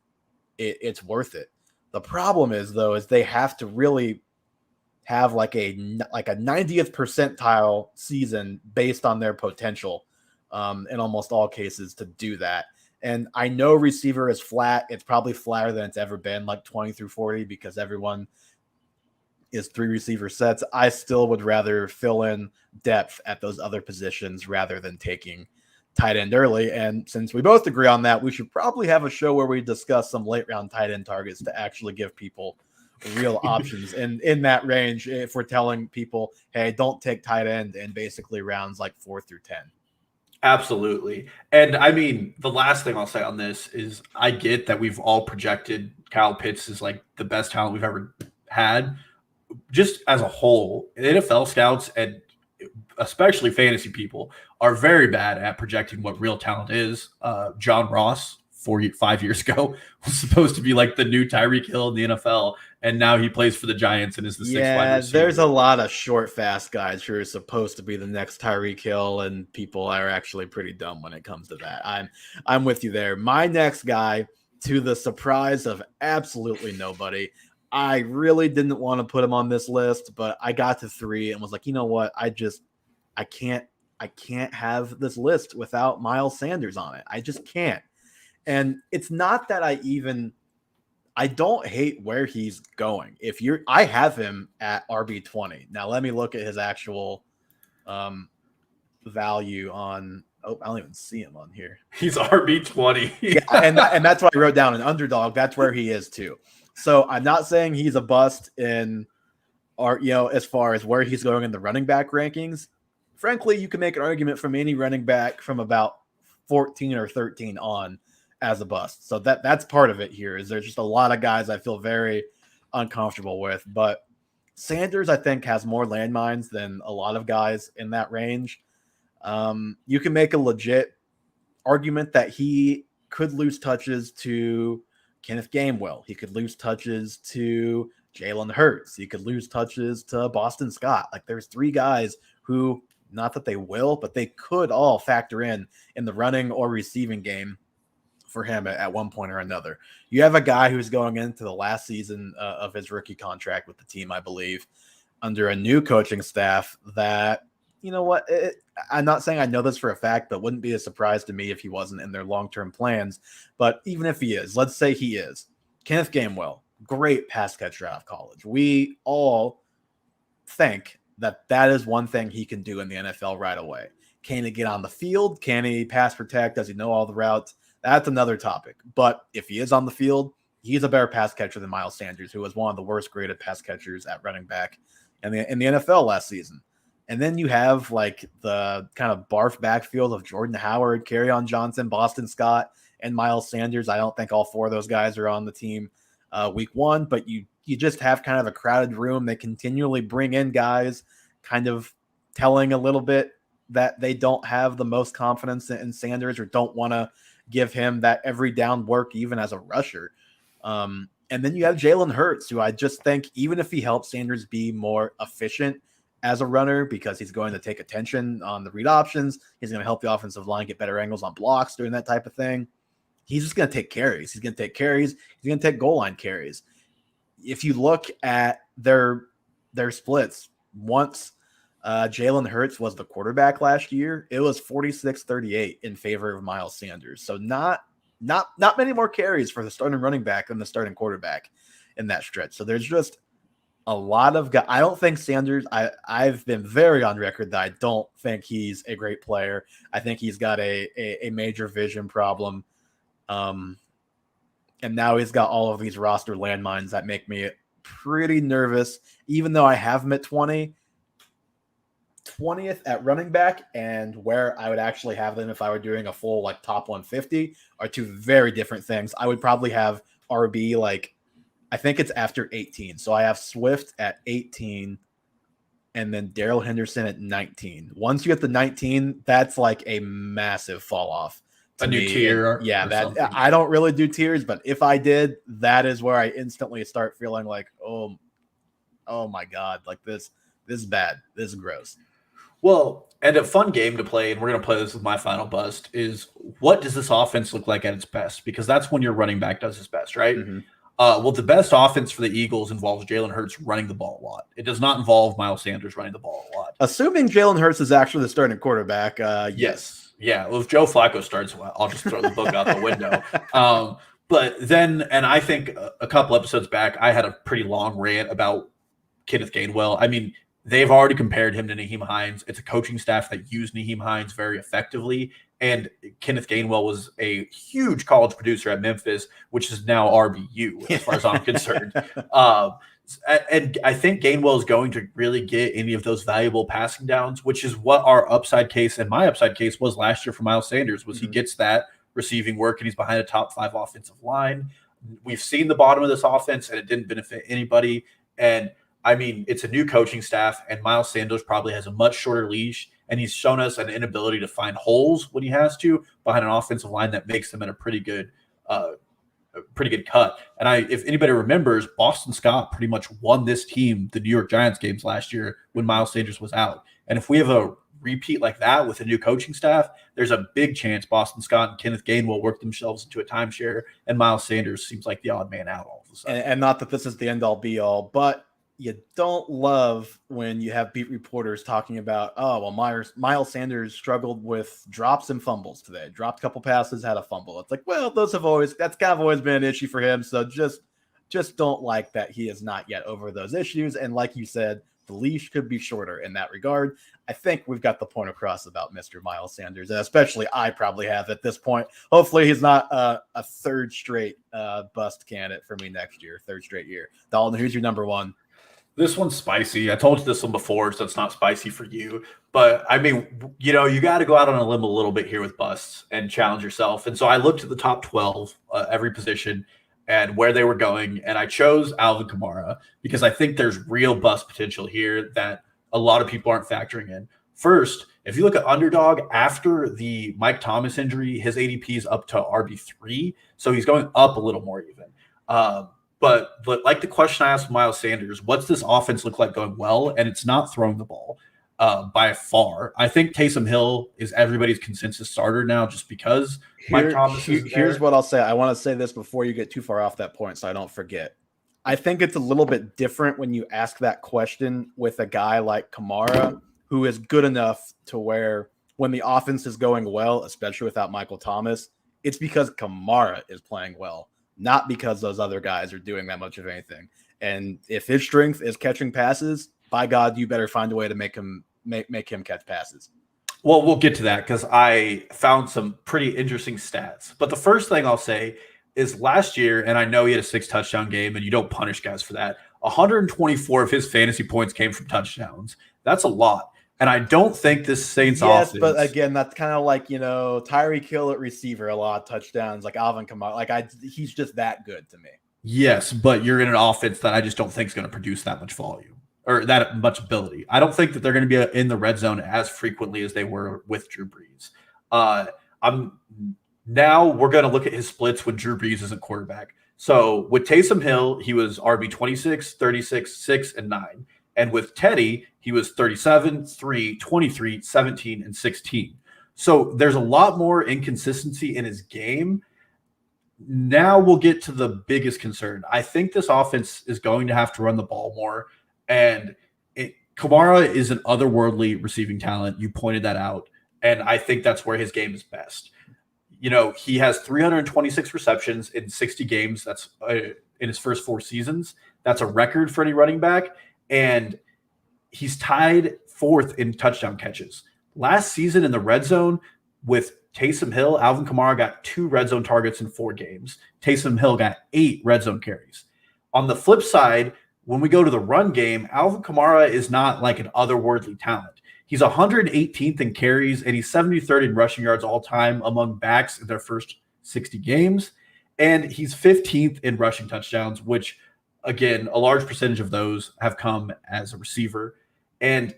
it's worth it. The problem is, though, is they have to really have like a 90th percentile season based on their potential in almost all cases to do that. And I know receiver is flat. It's probably flatter than it's ever been, like 20 through 40, because everyone is 3 receiver sets. I still would rather fill in depth at those other positions rather than taking tight end early. And since we both agree on that, we should probably have a show where we discuss some late round tight end targets to actually give people real options in that range. If we're telling people, hey, don't take tight end in basically rounds like 4 through 10. Absolutely. And I mean, the last thing I'll say on this is I get that we've all projected Kyle Pitts as like the best talent we've ever had. Just as a whole, NFL scouts and especially fantasy people are very bad at projecting what real talent is. John Ross 5 years ago, was supposed to be like the new Tyreek Hill in the NFL, and now he plays for the Giants and is the sixth wide receiver. There's a lot of short, fast guys who are supposed to be the next Tyreek Hill, and people are actually pretty dumb when it comes to that. I'm with you there. My next guy, to the surprise of absolutely nobody, I really didn't want to put him on this list, but I got to 3 and was like, you know what? I can't have this list without Miles Sanders on it. I just can't. And it's not that I don't hate where he's going. I have him at RB20. Now let me look at his actual value on. Oh, I don't even see him on here. He's RB20. Yeah, and that's what I wrote down. An underdog. That's where he is too. So I'm not saying he's a bust as far as where he's going in the running back rankings. Frankly, you can make an argument from any running back from about 14 or 13 on as a bust. So that's part of it here. Is there's just a lot of guys I feel very uncomfortable with. But Sanders, I think, has more landmines than a lot of guys in that range. You can make a legit argument that he could lose touches to Kenneth Gainwell. He could lose touches to Jalen Hurts. He could lose touches to Boston Scott. Like, there's 3 guys who, not that they will, but they could all factor in the running or receiving game for him at one point or another. You have a guy who's going into the last season of his rookie contract with the team, I believe, under a new coaching staff that, you know what, I'm not saying I know this for a fact, but wouldn't be a surprise to me if he wasn't in their long-term plans. But even if he is, let's say he is. Kenneth Gainwell, great pass catcher out of college. We all think that is one thing he can do in the NFL right away. Can he get on the field? Can he pass protect? Does he know all the routes? That's another topic. But if he is on the field, he's a better pass catcher than Miles Sanders, who was one of the worst graded pass catchers at running back in the NFL last season. And then you have like the kind of barf backfield of Jordan Howard, Kerryon Johnson, Boston Scott, and Miles Sanders. I don't think all 4 of those guys are on the team week 1, but you just have kind of a crowded room. They continually bring in guys kind of telling a little bit that they don't have the most confidence in Sanders or don't want to give him that every down work, even as a rusher. And then you have Jalen Hurts, who I just think, even if he helps Sanders be more efficient as a runner, because he's going to take attention on the read options, he's going to help the offensive line get better angles on blocks, doing that type of thing. He's just going to take carries. He's going to take carries. He's going to take goal line carries. If you look at their splits, once Jalen Hurts was the quarterback last year, it was 46-38 in favor of Miles Sanders. So not many more carries for the starting running back than the starting quarterback in that stretch. So there's just a lot of guys. I don't think Sanders, I've been very on record that I don't think he's a great player. I think he's got a major vision problem. And now he's got all of these roster landmines that make me pretty nervous, even though I have him at 20th at running back, and where I would actually have them if I were doing a full like top 150 are 2 very different things. I would probably have RB I think it's after 18. So I have Swift at 18 and then Darrell Henderson at 19. Once you get to 19, that's like a massive fall off. A new tier. I don't really do tiers, but if I did, that is where I instantly start feeling like, oh my God, like this is bad. This is gross. Well, and a fun game to play, and we're going to play this with my final bust, is what does this offense look like at its best? Because that's when your running back does his best, right? Mm-hmm. Well, the best offense for the Eagles involves Jalen Hurts running the ball a lot. It does not involve Miles Sanders running the ball a lot. Assuming Jalen Hurts is actually the starting quarterback, yes. Yeah, well, if Joe Flacco starts, I'll just throw the book out the window. But then, and I think a couple episodes back, I had a pretty long rant about Kenneth Gainwell. I mean, they've already compared him to Nyheim Hines. It's a coaching staff that used Nyheim Hines very effectively. And Kenneth Gainwell was a huge college producer at Memphis, which is now RBU, as far as I'm concerned. And I think Gainwell is going to really get any of those valuable passing downs, which is what our upside case and my upside case was last year for Miles Sanders, was he gets that receiving work and he's behind a top 5 offensive line. We've seen the bottom of this offense and it didn't benefit anybody. And I mean, it's a new coaching staff, and Miles Sanders probably has a much shorter leash, and he's shown us an inability to find holes when he has to behind an offensive line that makes him in a pretty good a pretty good cut. And if anybody remembers, Boston Scott pretty much won this team the New York Giants games last year when Miles Sanders was out. And if we have a repeat like that with a new coaching staff, there's a big chance Boston Scott and Kenneth Gainwell work themselves into a timeshare, and Miles Sanders seems like the odd man out all of a sudden. And not that this is the end all be all, but you don't love when you have beat reporters talking about, oh, well, Miles Sanders struggled with drops and fumbles today. Dropped a couple passes, had a fumble. It's like, well, that's kind of always been an issue for him. So just don't like that he is not yet over those issues. And like you said, the leash could be shorter in that regard. I think we've got the point across about Mr. Miles Sanders, and especially I probably have at this point. Hopefully he's not a third straight bust candidate for me next year, third straight year. Dalton, who's your number one? This one's spicy. I told you this one before, so it's not spicy for you. But, I mean, you got to go out on a limb a little bit here with busts and challenge yourself. And so I looked at the top 12, every position, and where they were going, and I chose Alvin Kamara because I think there's real bust potential here that a lot of people aren't factoring in. First, if you look at Underdog, after the Mike Thomas injury, his ADP is up to RB3, so he's going up a little more even. But like the question I asked Miles Sanders, what's this offense look like going well? And it's not throwing the ball by far. I think Taysom Hill is everybody's consensus starter now just because Mike Thomas is there. Here's what I'll say. I want to say this before you get too far off that point so I don't forget. I think it's a little bit different when you ask that question with a guy like Kamara, who is good enough to where when the offense is going well, especially without Michael Thomas, it's because Kamara is playing well, not because those other guys are doing that much of anything. And if his strength is catching passes, by God, you better find a way to make him catch passes. Well, we'll get to that because I found some pretty interesting stats. But the first thing I'll say is last year, and I know he had a 6-touchdown game, and you don't punish guys for that, 124 of his fantasy points came from touchdowns. That's a lot. And I don't think this Saints offense. Yes, but again, that's kind of like, Tyreek Hill at receiver, a lot of touchdowns, like Alvin Kamara. He's just that good to me. Yes, but you're in an offense that I just don't think is going to produce that much volume or that much ability. I don't think that they're going to be in the red zone as frequently as they were with Drew Brees. Now we're going to look at his splits when Drew Brees isn't quarterback. So with Taysom Hill, he was RB 26, 36, 6, and 9. And with Teddy, he was 37, 3, 23, 17, and 16. So there's a lot more inconsistency in his game. Now we'll get to the biggest concern. I think this offense is going to have to run the ball more. And Kamara is an otherworldly receiving talent. You pointed that out. And I think that's where his game is best. He has 326 receptions in 60 games. That's in his first 4 seasons. That's a record for any running back. And he's tied 4th in touchdown catches. Last season in the red zone with Taysom Hill, Alvin Kamara got 2 red zone targets in 4 games. Taysom Hill got 8 red zone carries. On the flip side, when we go to the run game, Alvin Kamara is not like an otherworldly talent. He's 118th in carries, and he's 73rd in rushing yards all time among backs in their first 60 games. And he's 15th in rushing touchdowns, which, again, a large percentage of those have come as a receiver. And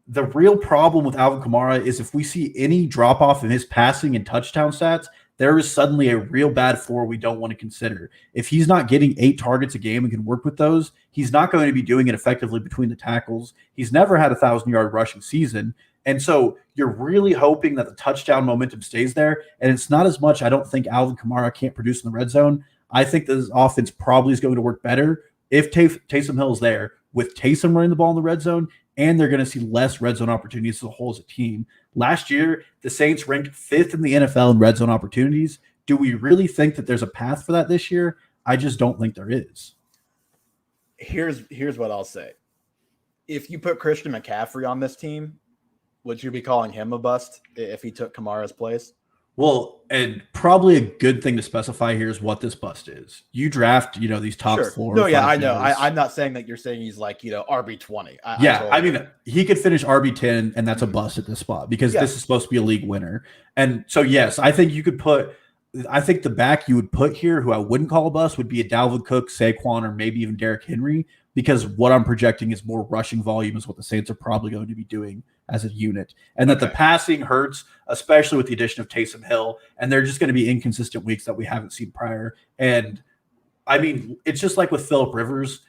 the real problem with Alvin Kamara is if we see any drop-off in his passing and touchdown stats, there is suddenly a real bad floor we don't want to consider. If he's not getting 8 targets a game and can work with those, he's not going to be doing it effectively between the tackles. He's never had a 1,000-yard rushing season. And so you're really hoping that the touchdown momentum stays there. And it's not as much, I don't think Alvin Kamara can't produce in the red zone. I think this offense probably is going to work better if Taysom Hill is there with Taysom running the ball in the red zone, and they're going to see less red zone opportunities as a whole as a team. Last year, the Saints ranked 5th in the NFL in red zone opportunities. Do we really think that there's a path for that this year? I just don't think there is. Here's what I'll say. If you put Christian McCaffrey on this team, would you be calling him a bust if he took Kamara's place? Well, and probably a good thing to specify here is what this bust is. You draft, these top 4. No, yeah, I know. I'm not saying that you're saying he's like, RB20. I mean, he could finish RB10, and that's a bust at this spot because this is supposed to be a league winner. And so, yes, I think the back you would put here, who I wouldn't call a bust, would be a Dalvin Cook, Saquon, or maybe even Derrick Henry, because what I'm projecting is more rushing volume is what the Saints are probably going to be doing as a unit, and that the passing hurts, especially with the addition of Taysom Hill, and they're just going to be inconsistent weeks that we haven't seen prior. And I mean, it's just like with Phillip Rivers.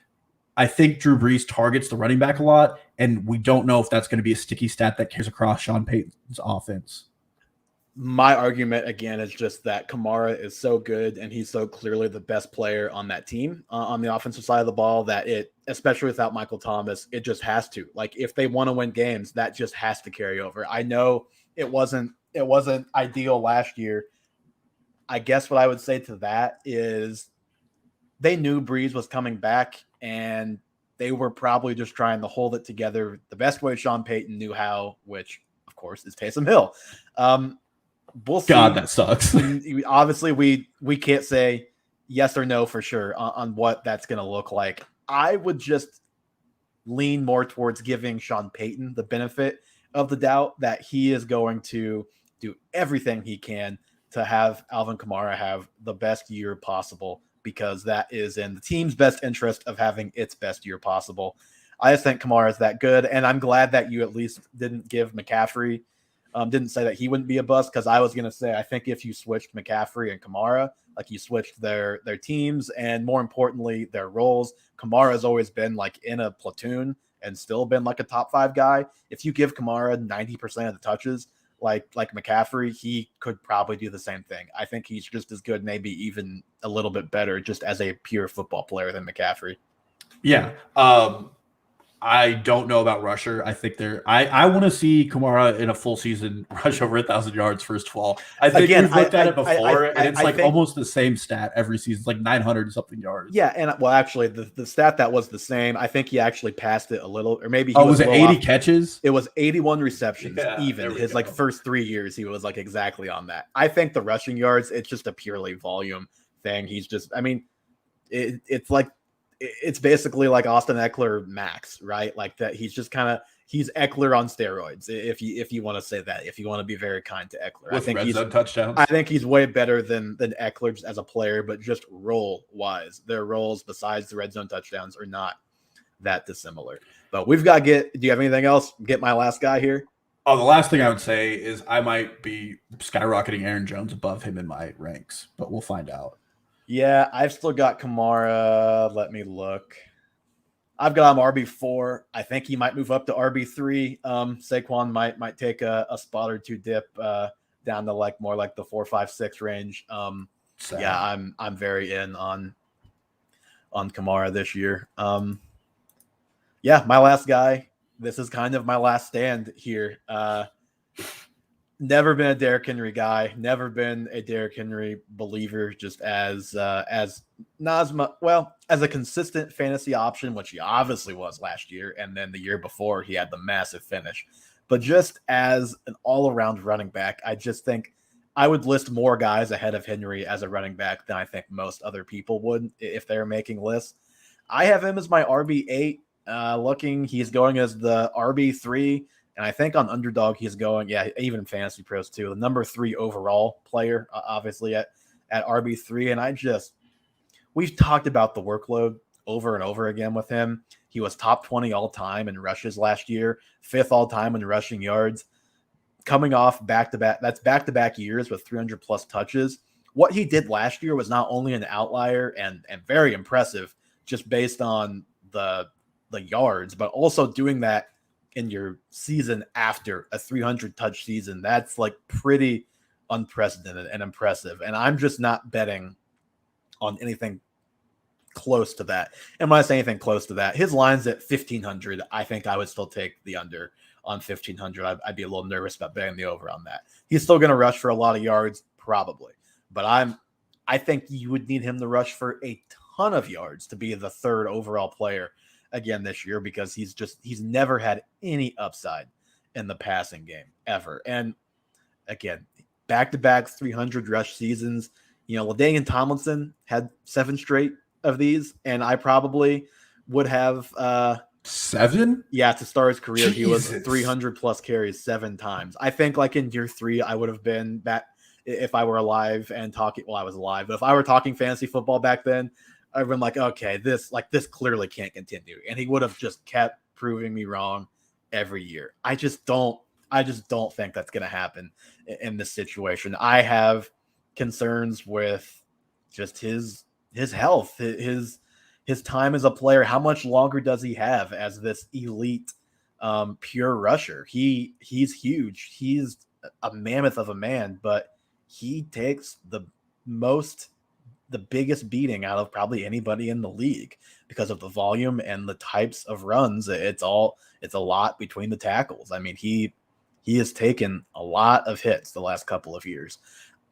I think Drew Brees targets the running back a lot, and we don't know if that's going to be a sticky stat that carries across Sean Payton's offense. My argument, again, is just that Kamara is so good, and he's so clearly the best player on that team on the offensive side of the ball that it, especially without Michael Thomas, it just has to. Like, if they want to win games, that just has to carry over. I know it wasn't ideal last year. I guess what I would say to that is they knew Breeze was coming back, and they were probably just trying to hold it together the best way Sean Payton knew how, which, of course, is Taysom Hill. We'll see. God, that sucks. Obviously, we can't say yes or no for sure on what that's going to look like. I would just lean more towards giving Sean Payton the benefit of the doubt that he is going to do everything he can to have Alvin Kamara have the best year possible, because that is in the team's best interest of having its best year possible. I just think Kamara is that good, and I'm glad that you at least didn't give McCaffrey, didn't say that he wouldn't be a bust, because I was going to say, I think if you switched McCaffrey and Kamara, like you switched their teams and more importantly, their roles, Kamara has always been like in a platoon and still been like a top 5 guy. If you give Kamara 90% of the touches, like McCaffrey, he could probably do the same thing. I think he's just as good, maybe even a little bit better, just as a pure football player than McCaffrey. Yeah. I don't know about rusher. I think I want to see Kamara in a full season rush over 1,000 yards first of all. I think we've looked at it before, and it's like almost the same stat every season. It's like 900 something yards. Yeah, and well, actually, the stat that was the same. I think he actually passed it a little, or maybe he was it 80 catches? It was 81 receptions. Yeah, even his like first 3 years, he was like exactly on that. I think the rushing yards, it's just a purely volume thing. He's just, I mean, it's like. It's basically like Austin Eckler max, right? Like that. He's just he's Eckler on steroids. If you want to say that, if you want to be very kind to Eckler, with red zone touchdowns. I think he's way better than Eckler as a player, but just role wise, their roles besides the red zone touchdowns are not that dissimilar. But we've got do you have anything else? Get my last guy here. Oh, the last thing I would say is I might be skyrocketing Aaron Jones above him in my ranks, but we'll find out. Yeah, I've still got Kamara. Let me look. I've got him RB4. I think he might move up to RB3. Saquon might take a spot or two dip down to like more like the 4, 5, 6 range. Yeah, I'm very in on Kamara this year. Yeah, my last guy. This is kind of my last stand here. Never been a Derrick Henry guy. Never been a Derrick Henry believer. Just as Nazma, well, as a consistent fantasy option, which he obviously was last year, and then the year before he had the massive finish. But just as an all-around running back, I just think I would list more guys ahead of Henry as a running back than I think most other people would if they're making lists. I have him as my RB8. He's going as the RB3. And I think on Underdog, he's going, even Fantasy Pros too, the number 3 overall player, obviously at RB3. And we've talked about the workload over and over again with him. He was top 20 all time in rushes last year, 5th all time in rushing yards, coming off back-to-back years with 300 plus touches. What he did last year was not only an outlier and very impressive, just based on the yards, but also doing that in your season after a 300 touch season. That's like pretty unprecedented and impressive. And I'm just not betting on anything close to that. And when I say anything close to that, his line's at 1,500. I think I would still take the under on 1,500. I'd be a little nervous about betting the over on that. He's still going to rush for a lot of yards, probably. But I think you would need him to rush for a ton of yards to be the 3rd overall player again this year, because he's never had any upside in the passing game ever. And again, back-to-back 300 rush seasons. LaDainian Tomlinson had 7 straight of these, and I probably would have 7. Yeah, to start his career, Jesus. He was 300 plus carries 7 times. I think like in year 3, I would have been back if I were alive and talking. Well, I was alive, but if I were talking fantasy football back then, I've been like, okay, this clearly can't continue. And he would have just kept proving me wrong every year. I just don't think that's going to happen in this situation. I have concerns with just his health, his time as a player. How much longer does he have as this elite pure rusher? He's huge. He's a mammoth of a man, but he takes the biggest beating out of probably anybody in the league because of the volume and the types of runs. It's a lot between the tackles. I mean, he has taken a lot of hits the last couple of years.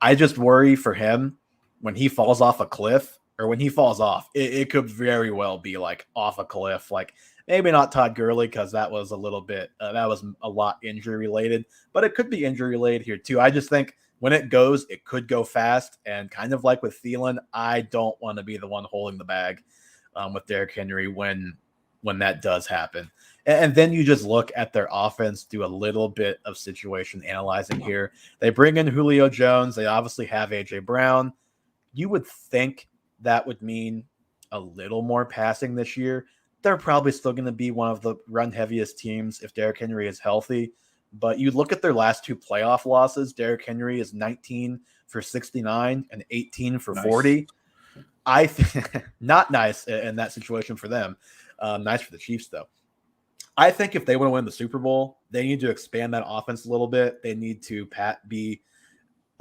I just worry for him when he falls off a cliff, or when he falls off, it could very well be like off a cliff, like maybe not Todd Gurley, because that was a little bit, that was a lot injury related, but it could be injury related here too. I just think when it goes, it could go fast, and kind of like with Thielen, I don't want to be the one holding the bag with Derrick Henry when that does happen. And then you just look at their offense, do a little bit of situation analyzing here. They bring in Julio Jones. They obviously have A.J. Brown. You would think that would mean a little more passing this year. They're probably still going to be one of the run-heaviest teams if Derrick Henry is healthy. But you look at their last two playoff losses, Derrick Henry is 19 for 69 and 18 for 40. I think not nice in that situation for them. Nice for the Chiefs, though. I think if they want to win the Super Bowl, they need to expand that offense a little bit. They need to be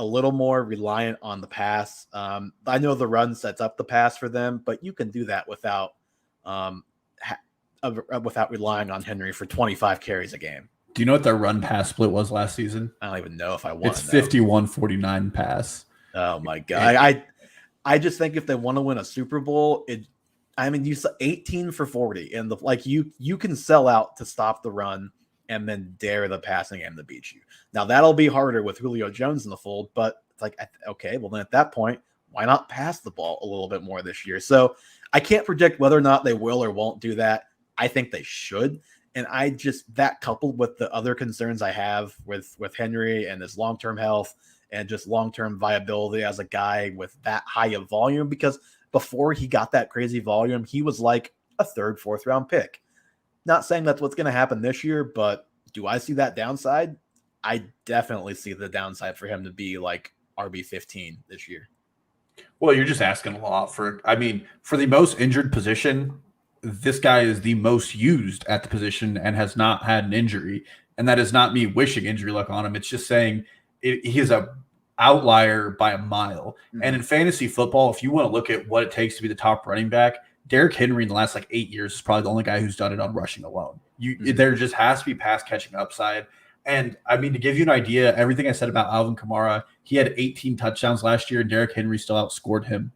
a little more reliant on the pass. I know the run sets up the pass for them, but you can do that without relying on Henry for 25 carries a game. Do you know what their run pass split was last season? I don't even know if I want to know. It's 51-49 pass. Oh my God. I just think if they want to win a Super Bowl, you saw 18 for 40, and you can sell out to stop the run and then dare the passing game to beat you. Now that'll be harder with Julio Jones in the fold, but it's like, okay, well then at that point, why not pass the ball a little bit more this year? So I can't predict whether or not they will or won't do that. I think they should. And that coupled with the other concerns I have with Henry and his long-term health and just long-term viability as a guy with that high of volume, because before he got that crazy volume, he was like a third, fourth round pick. Not saying that's what's going to happen this year, but do I see that downside? I definitely see the downside for him to be like RB15 this year. Well, you're just asking a lot for the most injured position. This guy is the most used at the position and has not had an injury. And that is not me wishing injury luck on him. It's just saying he is a outlier by a mile. Mm-hmm. And in fantasy football, if you want to look at what it takes to be the top running back, Derrick Henry in the last 8 years is probably the only guy who's done it on rushing alone. There just has to be pass catching upside. And to give you an idea, everything I said about Alvin Kamara, he had 18 touchdowns last year, and Derrick Henry still outscored him.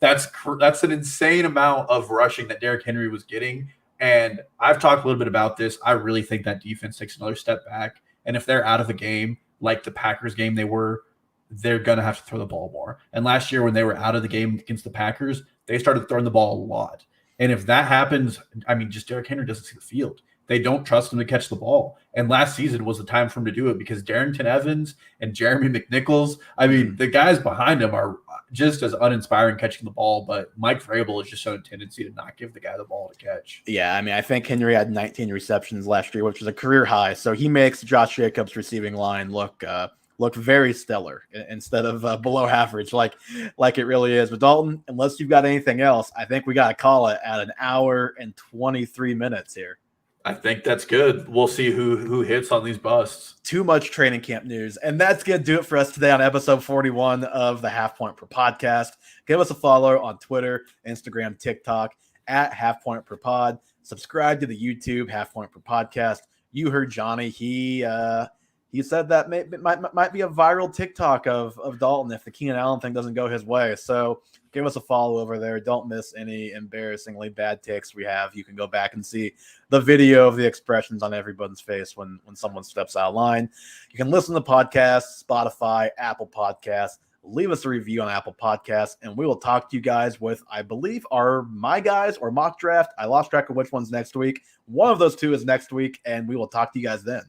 That's an insane amount of rushing that Derrick Henry was getting. And I've talked a little bit about this. I really think that defense takes another step back. And if they're out of the game, like the Packers game they're going to have to throw the ball more. And last year when they were out of the game against the Packers, they started throwing the ball a lot. And if that happens, just Derrick Henry doesn't see the field. They don't trust him to catch the ball. And last season was the time for him to do it because Darrington Evans and Jeremy McNichols, the guys behind him are just as uninspiring catching the ball, but Mike Vrabel has just shown a tendency to not give the guy the ball to catch. Yeah, I think Henry had 19 receptions last year, which is a career high. So he makes Josh Jacobs' receiving line look very stellar instead of below average, like it really is. But Dalton, unless you've got anything else, I think we got to call it at 1 hour and 23 minutes here. I think that's good. We'll see who hits on these busts. Too much training camp news. And that's going to do it for us today on episode 41 of the Half Point Per Podcast. Give us a follow on Twitter, Instagram, TikTok at Half Point Per Pod. Subscribe to the YouTube Half Point Per Podcast. You heard Johnny. He said that might be a viral TikTok of Dalton if the Keenan Allen thing doesn't go his way. So give us a follow over there. Don't miss any embarrassingly bad takes we have. You can go back and see the video of the expressions on everybody's face when someone steps out of line. You can listen to podcasts, Spotify, Apple Podcasts. Leave us a review on Apple Podcasts, and we will talk to you guys with, I believe, my guys or mock draft. I lost track of which one's next week. One of those two is next week, and we will talk to you guys then.